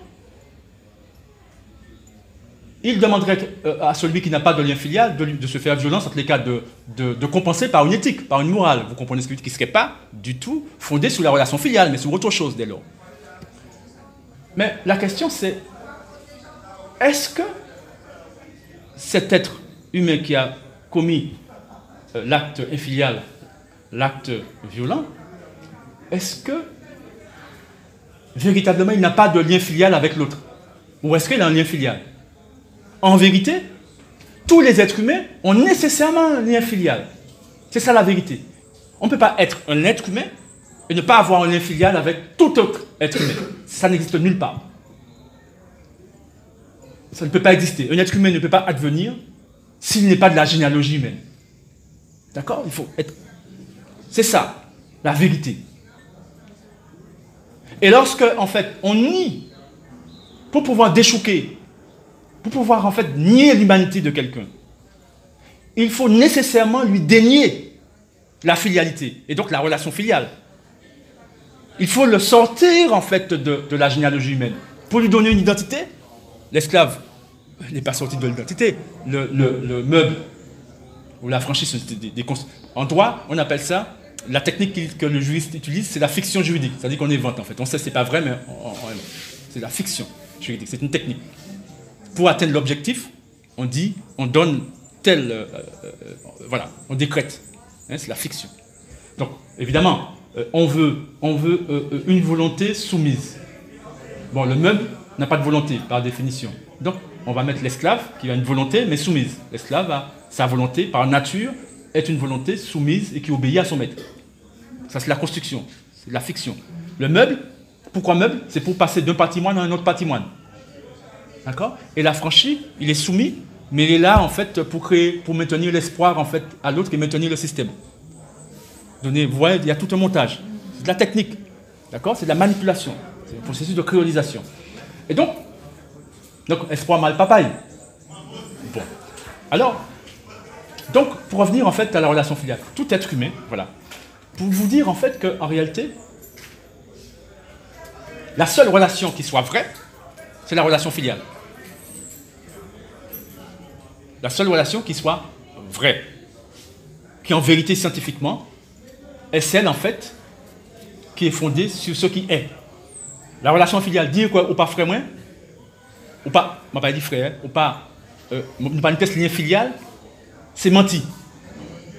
il demanderait à celui qui n'a pas de lien filial de se faire violence, en tous les cas de compenser par une éthique, par une morale. Vous comprenez ce que je veux dire, qui ne serait pas du tout fondée sur la relation filiale, mais sur autre chose dès lors. Mais la question c'est, est-ce que cet être humain qui a commis l'acte infilial, l'acte violent, est-ce que véritablement il n'a pas de lien filial avec l'autre? Ou est-ce qu'il a un lien filial? En vérité, tous les êtres humains ont nécessairement un lien filial. C'est ça la vérité. On ne peut pas être un être humain et ne pas avoir un lien filial avec tout autre être humain. Ça n'existe nulle part. Ça ne peut pas exister. Un être humain ne peut pas advenir s'il n'est pas de la généalogie humaine. D'accord? Il faut être... C'est ça, la vérité. Et lorsque, en fait, on nie, pour pouvoir déchouquer, pour pouvoir, en fait, nier l'humanité de quelqu'un, il faut nécessairement lui dénier la filialité, et donc la relation filiale. Il faut le sortir, en fait, de la généalogie humaine. Pour lui donner une identité, l'esclave n'est pas sorti de l'identité. Le meuble ou la franchise, en droit, on appelle ça, la technique que le juriste utilise, c'est la fiction juridique. C'est-à-dire qu'on invente, en fait. On sait que ce n'est pas vrai, mais c'est la fiction juridique. C'est une technique. pour atteindre l'objectif, on dit, on donne tel, voilà, on décrète. Hein, c'est la fiction. Donc, évidemment, on veut une volonté soumise. Bon, le meuble n'a pas de volonté, par définition. Donc, on va mettre l'esclave qui a une volonté, mais soumise. L'esclave a sa volonté, par nature, est une volonté soumise et qui obéit à son maître. Ça, c'est la construction, c'est la fiction. Le meuble, pourquoi meuble? C'est pour passer d'un patrimoine à un autre patrimoine. D'accord? Et l'affranchi, il est soumis, mais il est là, en fait, pour créer, pour maintenir l'espoir, en fait, à l'autre et maintenir le système. Vous voyez, il y a tout un montage. C'est de la technique. D'accord? C'est de la manipulation. C'est un processus de créolisation. Et donc espoir mal papaye. Bon. Alors, donc, pour revenir, en fait, à la relation filiale, tout être humain, voilà. Pour vous dire, en fait, qu'en réalité, la seule relation qui soit vraie, c'est la relation filiale. La seule relation qui soit vraie, qui en vérité scientifiquement est celle en fait qui est fondée sur ce qui est. La relation filiale, dire quoi, ou pas frère moins, ou pas, on m'a pas dit frère, ou pas, ne pas une test lien filial, c'est mentir.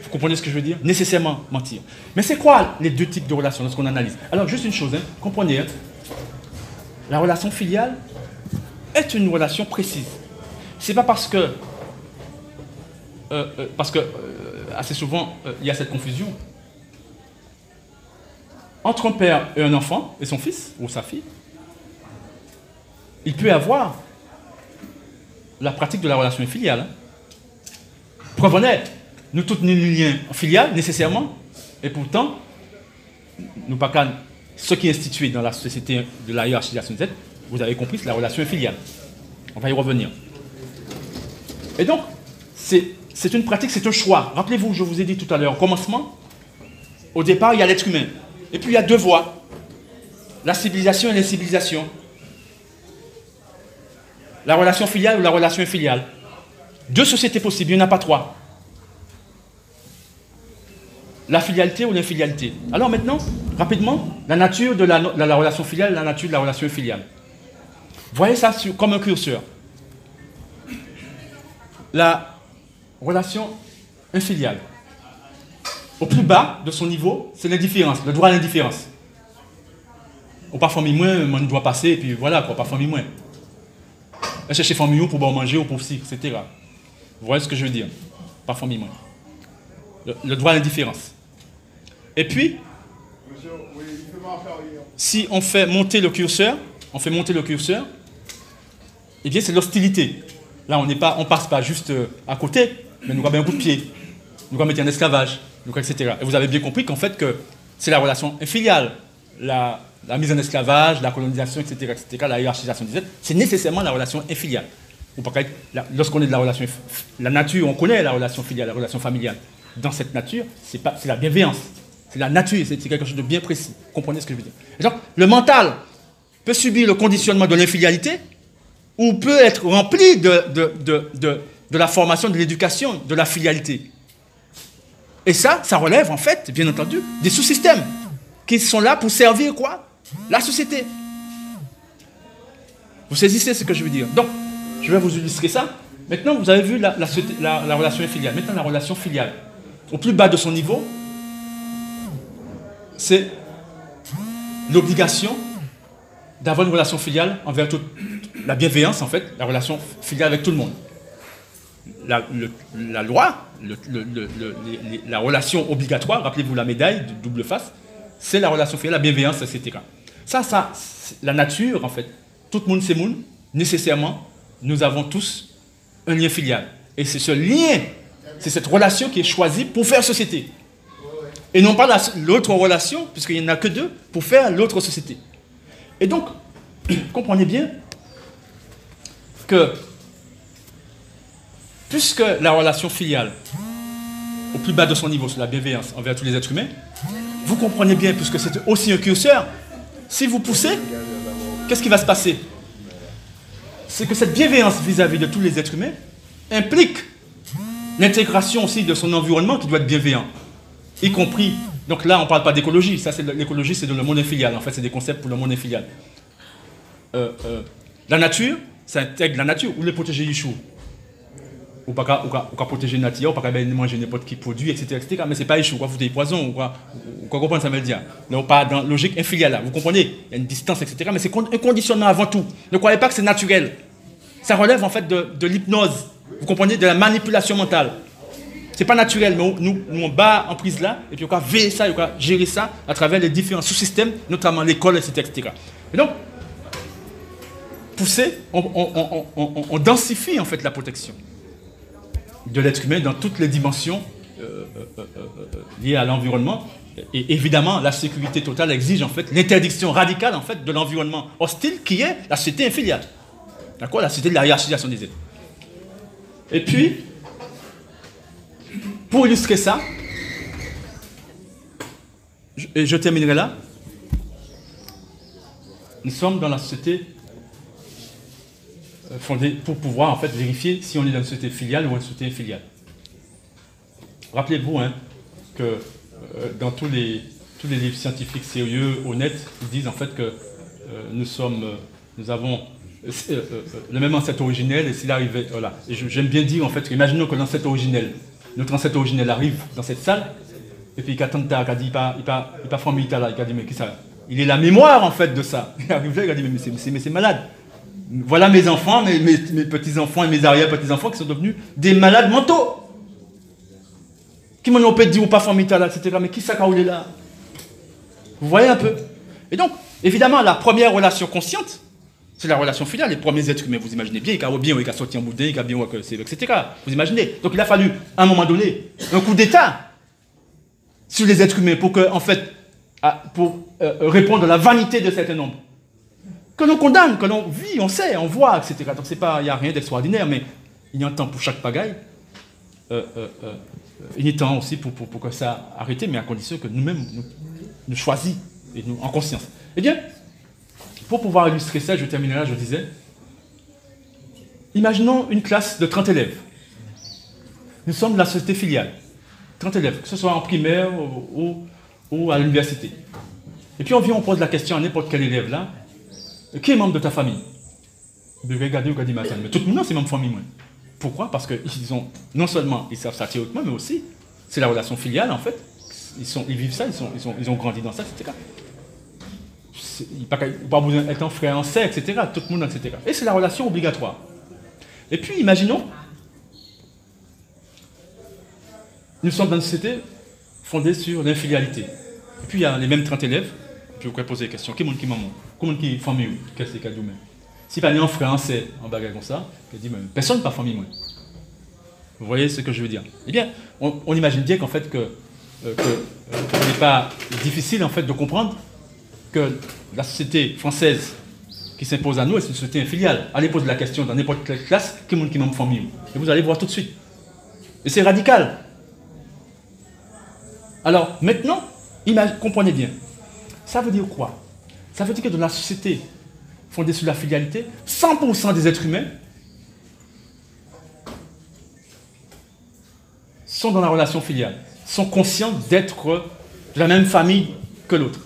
Vous comprenez ce que je veux dire? Nécessairement mentir. Mais c'est quoi les deux types de relations lorsqu'on analyse? Alors juste une chose, hein, comprenez, hein, la relation filiale est une relation précise. C'est pas parce que assez souvent il y a cette confusion entre un père et un enfant et son fils ou sa fille. Il peut y avoir la pratique de la relation filiale. Hein. Preuve en est, nous tous nous liens filial nécessairement, et pourtant, nous pas qu'à ce qui est institué dans la société de la hiérarchisation Z, vous avez compris, c'est la relation filiale. On va y revenir. Et donc, c'est une pratique, c'est un choix. Rappelez-vous, je vous ai dit tout à l'heure, au commencement, au départ, il y a l'être humain. Et puis, il y a deux voies. La civilisation et l'incivilisation. La relation filiale ou la relation infiliale. Deux sociétés possibles, il n'y en a pas trois. La filialité ou l'infilialité. Alors maintenant, rapidement, la nature de la relation filiale et la nature de la relation infiliale. Voyez ça comme un curseur. La relation infiliale. Au plus bas de son niveau, c'est l'indifférence, le droit à l'indifférence. Ou pas famille moins, on doit passer, et puis voilà, quoi, pas famille moins. Chercher famille pour bon manger ou pour ci, etc. Vous voyez ce que je veux dire? Pas famille moins. Le droit à l'indifférence. Et puis, si on fait monter le curseur, eh bien c'est l'hostilité. Là, on passe pas juste à côté, mais nous avons un coup de pied, nous avons mettre en esclavage, etc. Et vous avez bien compris qu'en fait, que c'est la relation infiliale, la mise en esclavage, la colonisation, etc., la hiérarchisation des êtres, c'est nécessairement la relation infiliale. Lorsqu'on est de la relation, la nature, on connaît la relation filiale, la relation familiale. Dans cette nature, c'est la bienveillance, c'est la nature, c'est quelque chose de bien précis. Vous comprenez ce que je veux dire? Donc, le mental peut subir le conditionnement de l'infilialité, ou peut être rempli de la formation, de l'éducation, de la filialité. Et ça relève en fait, bien entendu, des sous-systèmes qui sont là pour servir quoi? La société. Vous saisissez ce que je veux dire? Donc, je vais vous illustrer ça. Maintenant, vous avez vu la relation filiale. Maintenant, la relation filiale. Au plus bas de son niveau, c'est l'obligation d'avoir une relation filiale envers la bienveillance, en fait, la relation filiale avec tout le monde. La loi, la relation obligatoire, rappelez-vous la médaille de double face, c'est la relation filiale, la bienveillance, etc. Ça, la nature, en fait, tout le monde c'est monde, nécessairement, nous avons tous un lien filial. Et c'est ce lien, c'est cette relation qui est choisie pour faire société. Et non pas l'autre relation, puisqu'il n'y en a que deux, pour faire l'autre société. Et donc, comprenez bien que, puisque la relation filiale, au plus bas de son niveau, c'est la bienveillance envers tous les êtres humains, vous comprenez bien, puisque c'est aussi un curseur, si vous poussez, qu'est-ce qui va se passer? C'est que cette bienveillance vis-à-vis de tous les êtres humains implique l'intégration aussi de son environnement qui doit être bienveillant, y compris. Donc là, on ne parle pas d'écologie. Ça, l'écologie, c'est dans le monde infilial. En fait, c'est des concepts pour le monde infilial. La nature, ça intègre la nature, ou les protéger du chou. Ou pas protéger la nature, ou pas manger n'importe qui produit, etc. Mais ce n'est pas échou, vous foutre des poisons, ou quoi comprendre ça veut dire. Donc, pas dans la logique infiliale là, vous comprenez, il y a une distance, etc. Mais c'est un conditionnement avant tout. Ne croyez pas que c'est naturel. Ça relève en fait de l'hypnose, vous comprenez, de la manipulation mentale. C'est pas naturel, mais nous on bat en prise là, et puis on va veiller ça, on va gérer ça à travers les différents sous-systèmes, notamment l'école, etc. Et donc, pousser, on densifie en fait la protection de l'être humain dans toutes les dimensions liées à l'environnement. Et évidemment, la sécurité totale exige en fait l'interdiction radicale en fait de l'environnement hostile qui est la société infiliale. D'accord? La société de la hiérarchisation des êtres. Et puis, pour illustrer ça, je terminerai là. Nous sommes dans la société fondée pour pouvoir en fait vérifier si on est dans une société filiale ou une société infiliale. Rappelez-vous que dans tous les livres scientifiques sérieux, honnêtes, ils disent en fait que nous avons le même ancêtre originel et s'il arrivait, voilà. Et j'aime bien dire en fait, imaginons que l'ancêtre originel, notre ancêtre originel arrive dans cette salle et puis il attend tard, il dit, il pas formé, il a dit mais qui ça? Il est la mémoire en fait de ça. Il arrive là, il a dit mais c'est malade. Voilà mes enfants, mes petits-enfants et mes arrière-petits-enfants qui sont devenus des malades mentaux. Qui m'ont peut dire ou pas formé, etc. Mais qui ça quand il est là? Vous voyez un peu? Et donc, évidemment, la première relation consciente, c'est la relation filiale. Les premiers êtres humains, vous imaginez bien, il a bien sorti en boudin, il a bien, etc. Vous imaginez? Donc il a fallu, à un moment donné, un coup d'État sur les êtres humains pour que, en fait, répondre à la vanité de certains nombres. Que l'on condamne, que l'on vit, on sait, on voit, etc. Donc il n'y a rien d'extraordinaire, mais il y a un temps pour chaque pagaille. Il est temps aussi pour que ça arrête, mais à condition que nous-mêmes, nous choisissions, et nous, en conscience. Eh bien, pour pouvoir illustrer ça, je terminerai là, je disais, imaginons une classe de 30 élèves. Nous sommes de la société filiale. 30 élèves, que ce soit en primaire ou à l'université. Et puis on pose la question à n'importe quel élève là, qui est membre de ta famille? Vous regardez ou dit mais tout le monde c'est même famille. Moi. Pourquoi? Parce qu'ils ont, non seulement ils savent ça théoriquement, mais aussi, c'est la relation filiale en fait. Ils vivent ça, ils ont grandi dans ça, etc. Il n'y a pas besoin d'être un frère, un sœur, etc. Tout le monde, etc. Et c'est la relation obligatoire. Et puis, imaginons, nous sommes dans une société fondée sur l'infilialité. Et puis, il y a les mêmes 30 élèves. Je vous poser des questions. Qui est qui maman? Comment qui est famille? Qu'est-ce que c'est même? Si pas un frère, un sœur, en bagarre comme ça, il dit, personne n'est pas famille, moi. Vous voyez ce que je veux dire? Eh bien, on imagine bien qu'en fait, que ce n'est pas difficile en fait de comprendre que la société française qui s'impose à nous est une société infiliale. Allez poser la question dans n'importe quelle classe, qui est qui m'a famille? Et vous allez voir tout de suite. Et c'est radical. Alors, maintenant, comprenez bien. Ça veut dire quoi? Ça veut dire que dans la société fondée sur la filialité, 100% des êtres humains sont dans la relation filiale, sont conscients d'être de la même famille que l'autre.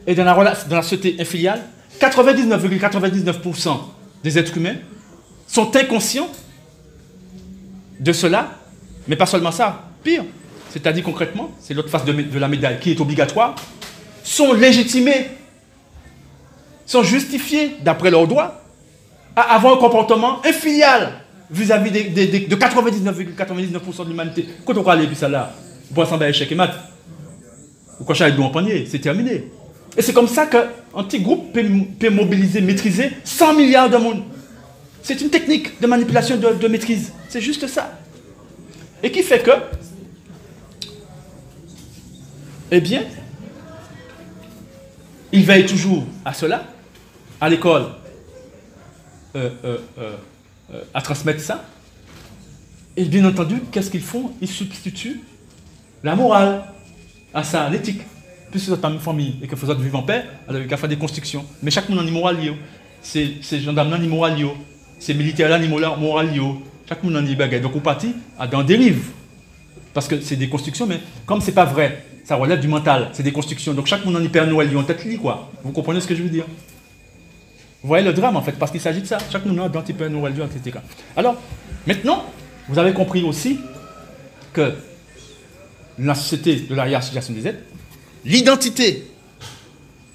Et dans la société infiliale, 99,99% des êtres humains sont inconscients de cela, mais pas seulement ça, pire, c'est-à-dire concrètement, c'est l'autre face de la médaille qui est obligatoire, sont légitimés, sont justifiés, d'après leurs droits, à avoir un comportement infilial vis-à-vis de 99,99% de l'humanité. Quand on parle de ça là, on peut s'en échec et mat. Ou quand ça en panier, c'est terminé. Et c'est comme ça qu'un petit groupe peut mobiliser, maîtriser 100 milliards de monde. C'est une technique de manipulation de maîtrise. C'est juste ça. Et qui fait que, eh bien, ils veillent toujours à cela, à l'école, à transmettre ça. Et bien entendu, qu'est-ce qu'ils font? Ils substituent la morale à ça, l'éthique. Puisque vous êtes pas une famille et que vous êtes vivre en paix, alors il faut faire des constructions. Mais chaque monde a un moral lié. Ces gendarmes ont un moral lié. Ces militaires ont un moral lié. Chaque monde a un bagaille. Donc on partit dans dérive. Parce que c'est des constructions, mais comme c'est pas vrai, ça relève du mental, c'est des constructions. Donc chaque monde a un Père Noël en tête, quoi. Vous comprenez ce que je veux dire? Vous voyez le drame, en fait, parce qu'il s'agit de ça. Chaque moment, d'antipen, etc. Alors, maintenant, vous avez compris aussi que la société de la hiérarchisation des êtres, l'identité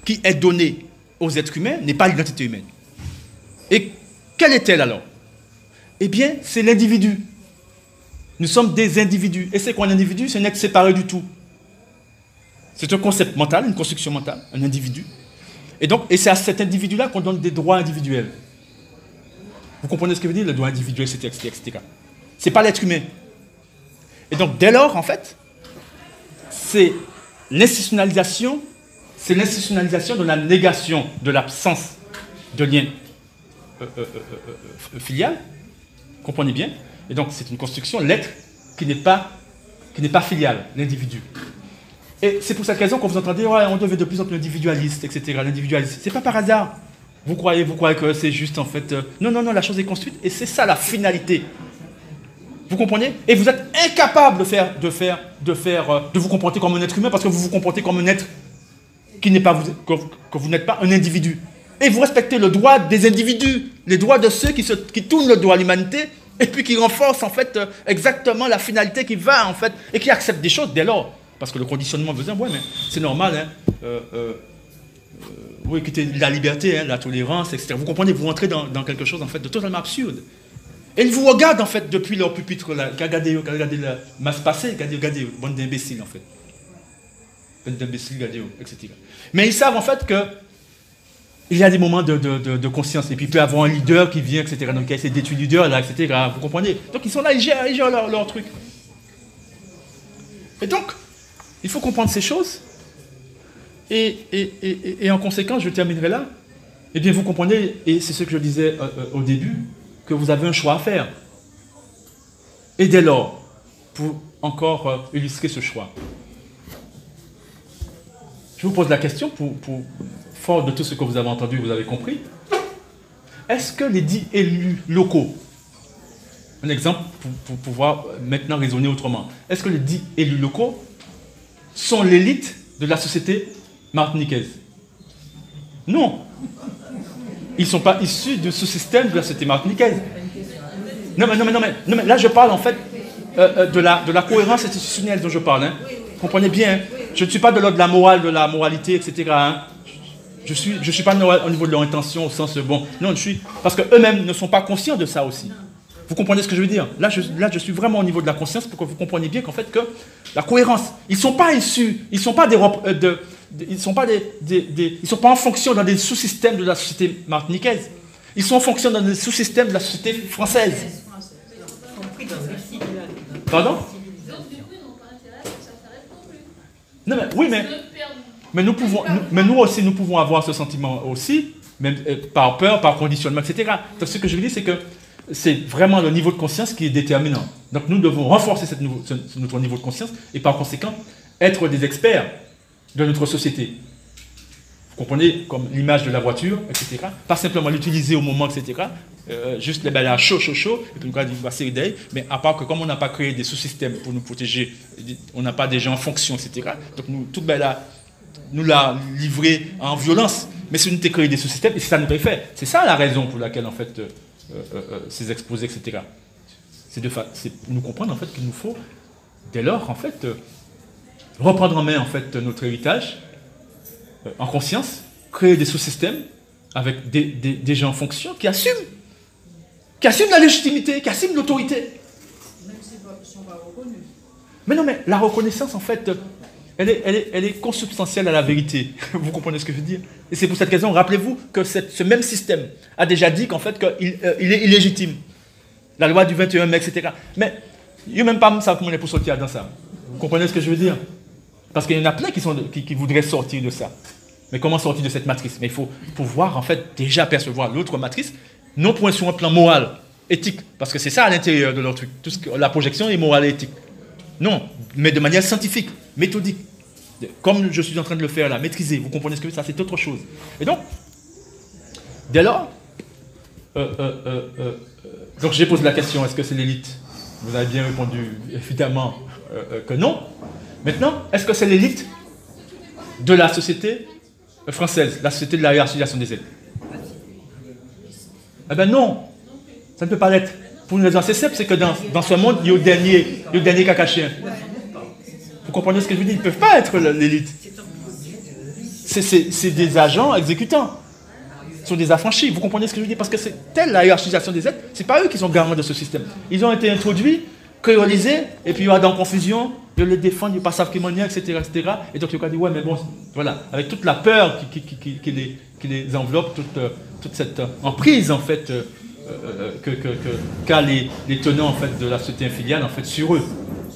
qui est donnée aux êtres humains n'est pas l'identité humaine. Et quelle est-elle alors? Eh bien, c'est l'individu. Nous sommes des individus. Et c'est quoi un individu? C'est un être séparé du tout. C'est un concept mental, une construction mentale, un individu. Et c'est à cet individu-là qu'on donne des droits individuels. Vous comprenez ce que veut dire, le droit individuel, etc. Ce n'est pas l'être humain. Et donc, dès lors, en fait, c'est l'institutionnalisation de la négation de l'absence de lien filial. Comprenez bien. Et donc, c'est une construction, l'être, qui n'est pas filial, l'individu. Et c'est pour cette raison qu'on vous entend dire, ouais, on devient de plus en plus individualiste, etc. L'individualisme, c'est pas par hasard. Vous croyez que c'est juste, en fait... Non, la chose est construite, et c'est ça la finalité. Vous comprenez? Et vous êtes incapable de vous comporter comme un être humain, parce que vous vous comportez comme un être qui n'est pas... que vous n'êtes pas un individu. Et vous respectez le droit des individus, les droits de ceux qui tournent le dos à l'humanité, et puis qui renforcent, en fait, exactement la finalité qui va, en fait, et qui acceptent des choses dès lors. Parce que le conditionnement veut dire, ouais, mais c'est normal, vous écoutez la liberté, la tolérance, etc. Vous comprenez, vous entrez dans quelque chose, en fait, de totalement absurde. Et ils vous regardent, en fait, depuis leur pupitre, là, regardez la masse passée, regardez, bande d'imbéciles, en fait. Bande d'imbéciles, regardez, etc. Mais ils savent, en fait, que il y a des moments de conscience, et puis il peut y avoir un leader qui vient, etc. Donc, il y a ces détuis leaders, là, etc. Vous comprenez? Donc, ils sont là, ils gèrent leur truc. Et donc, il faut comprendre ces choses, et en conséquence, je terminerai là. Eh bien, vous comprenez, et c'est ce que je disais au début, que vous avez un choix à faire. Et dès lors, pour encore illustrer ce choix, je vous pose la question, fort de tout ce que vous avez entendu, vous avez compris, est-ce que les dits élus locaux, un exemple pour pouvoir maintenant raisonner autrement, est-ce que les dits élus locaux sont l'élite de la société martiniquaise? Non. Ils ne sont pas issus du sous-système de la société martiniquaise. Non, mais là je parle en fait de la cohérence institutionnelle dont je parle. Hein. Comprenez bien, hein. Je ne suis pas de l'ordre de la morale, de la moralité, etc. Hein. Je suis pas au niveau de leur intention, au sens bon. Non, parce qu'eux-mêmes ne sont pas conscients de ça aussi. Vous comprenez ce que je veux dire? Là, je suis vraiment au niveau de la conscience pour que vous compreniez bien qu'en fait, que la cohérence, ils ne sont pas issus, ils ne sont pas ils sont pas en fonction dans des sous-systèmes de la société martiniquaise. Ils sont en fonction dans des sous-systèmes de la société française. Pardon? Non, mais, oui, mais nous aussi, nous pouvons avoir ce sentiment aussi, même par peur, par conditionnement, etc. Donc, ce que je veux dire, c'est que c'est vraiment le niveau de conscience qui est déterminant. Donc nous devons renforcer notre niveau de conscience et par conséquent être des experts de notre société. Vous comprenez, comme l'image de la voiture, etc. Pas simplement l'utiliser au moment, etc. Juste les balles à chaud, et puis nous allons dire c'est idée, mais à part que comme on n'a pas créé des sous-systèmes pour nous protéger, on n'a pas des gens en fonction, etc. Donc tout nous l'a livré en violence, mais si nous avons créé des sous-systèmes, et c'est ça nous a fait. C'est ça la raison pour laquelle en fait ces exposés, etc. C'est nous comprendre en fait qu'il nous faut dès lors en fait reprendre en main en fait notre héritage en conscience, créer des sous-systèmes avec des gens en fonction qui assument la légitimité, qui assument l'autorité. Même s'ils ne sont pas reconnus. Mais non, mais la reconnaissance en fait elle est consubstantielle à la vérité. Vous comprenez ce que je veux dire? Et c'est pour cette raison, rappelez-vous que ce même système a déjà dit qu'en fait qu'il est illégitime. La loi du 21 mai, etc. Mais il n'y a même pas ça comment on est pour sortir dans ça. Vous comprenez ce que je veux dire? Parce qu'il y en a plein qui voudraient sortir de ça. Mais comment sortir de cette matrice? Mais il faut pouvoir en fait déjà percevoir l'autre matrice, non point sur un plan moral, éthique, parce que c'est ça à l'intérieur de leur truc. La projection est morale et éthique. Non, mais de manière scientifique, méthodique. Comme je suis en train de le faire là, maîtriser. Vous comprenez ce que ça, c'est autre chose. Et donc, dès lors, donc j'ai posé la question, est-ce que c'est l'élite? Vous avez bien répondu, évidemment, que non. Maintenant, est-ce que c'est l'élite de la société française, la société de la hiérarchisation des êtres? Eh bien non, ça ne peut pas l'être. Pour une raison assez simple, c'est que dans ce monde, il y a le dernier cacachien. Vous comprenez ce que je veux dire? Ils ne peuvent pas être l'élite. C'est des agents exécutants. Ce sont des affranchis. Vous comprenez ce que je veux dire? Parce que c'est telle la hiérarchisation des êtres, ce n'est pas eux qui sont garants de ce système. Ils ont été introduits, créolisés, et puis il y a dans confusion, ils les défendent, ils ne savent pas qui etc., etc. Et donc, ils ont dit, ouais, mais bon, voilà, avec toute la peur qui les enveloppe, toute cette emprise, en fait, qu'a les tenants, en fait, de la société infiliale, en fait, sur eux.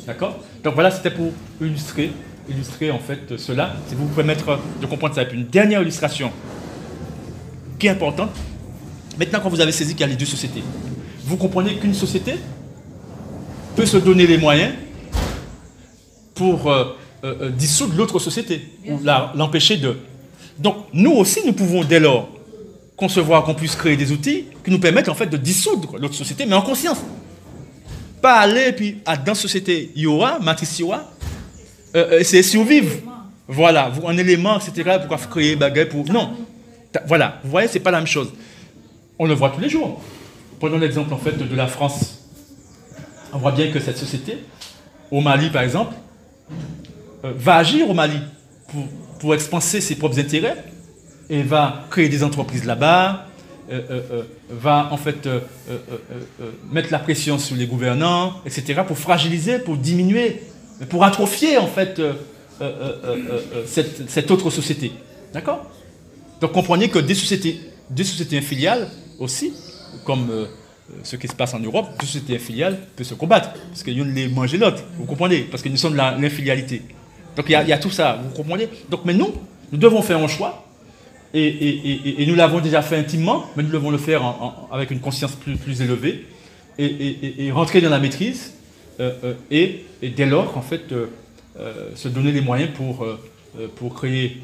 D'accord? Donc voilà, c'était pour illustrer, en fait, cela. Si vous pouvez mettre de comprendre ça. Et puis une dernière illustration qui est importante. Maintenant, quand vous avez saisi qu'il y a les deux sociétés, vous comprenez qu'une société peut se donner les moyens pour dissoudre l'autre société, ou l'empêcher de... Donc, nous aussi, nous pouvons dès lors concevoir qu'on puisse créer des outils qui nous permettent en fait de dissoudre l'autre société, mais en conscience. Pas aller, et puis, dans la société, il y aura, matrice il y aura, essayer de survivre. Voilà, un élément, etc., pourquoi créer bagaille pour... Non. Voilà, vous voyez, c'est pas la même chose. On le voit tous les jours. Prenons l'exemple, en fait, de la France. On voit bien que cette société, au Mali, par exemple, va agir au Mali pour expanser ses propres intérêts et va créer des entreprises là-bas, va en fait mettre la pression sur les gouvernants, etc., pour fragiliser, pour diminuer, pour atrophier en fait cette autre société. D'accord? Donc comprenez que des sociétés infiliales aussi, comme ce qui se passe en Europe, deux sociétés infiliales peuvent se combattre, parce que l'une les mange l'autre, vous comprenez? Parce que nous sommes de l'infilialité. Donc il y a tout ça, vous comprenez? Donc mais nous devons faire un choix, et nous l'avons déjà fait intimement, mais nous devons le faire avec une conscience plus élevée, et rentrer dans la maîtrise, et dès lors, en fait, se donner les moyens pour créer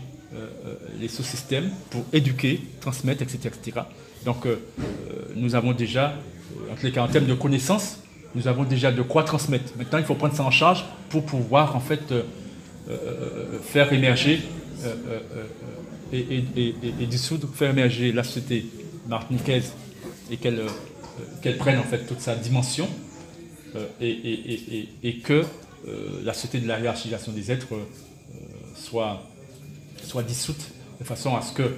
les sous-systèmes, pour éduquer, transmettre, etc. etc. Donc nous avons déjà, en tous les cas en termes de connaissances, nous avons déjà de quoi transmettre. Maintenant, il faut prendre ça en charge pour pouvoir, en fait, faire émerger et dissoudre, faire émerger la société martiniquaise et qu'elle prenne en fait toute sa dimension et que la société de la hiérarchisation des êtres soit dissoute de façon à ce que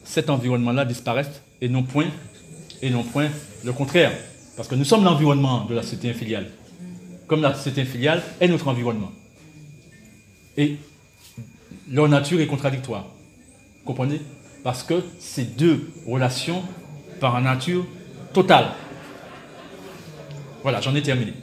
cet environnement-là disparaisse et non point le contraire. Parce que nous sommes l'environnement de la société infiliale. Comme la société infiliale est notre environnement. Et leur nature est contradictoire. Vous comprenez? Parce que c'est deux relations par nature totale. Voilà, j'en ai terminé.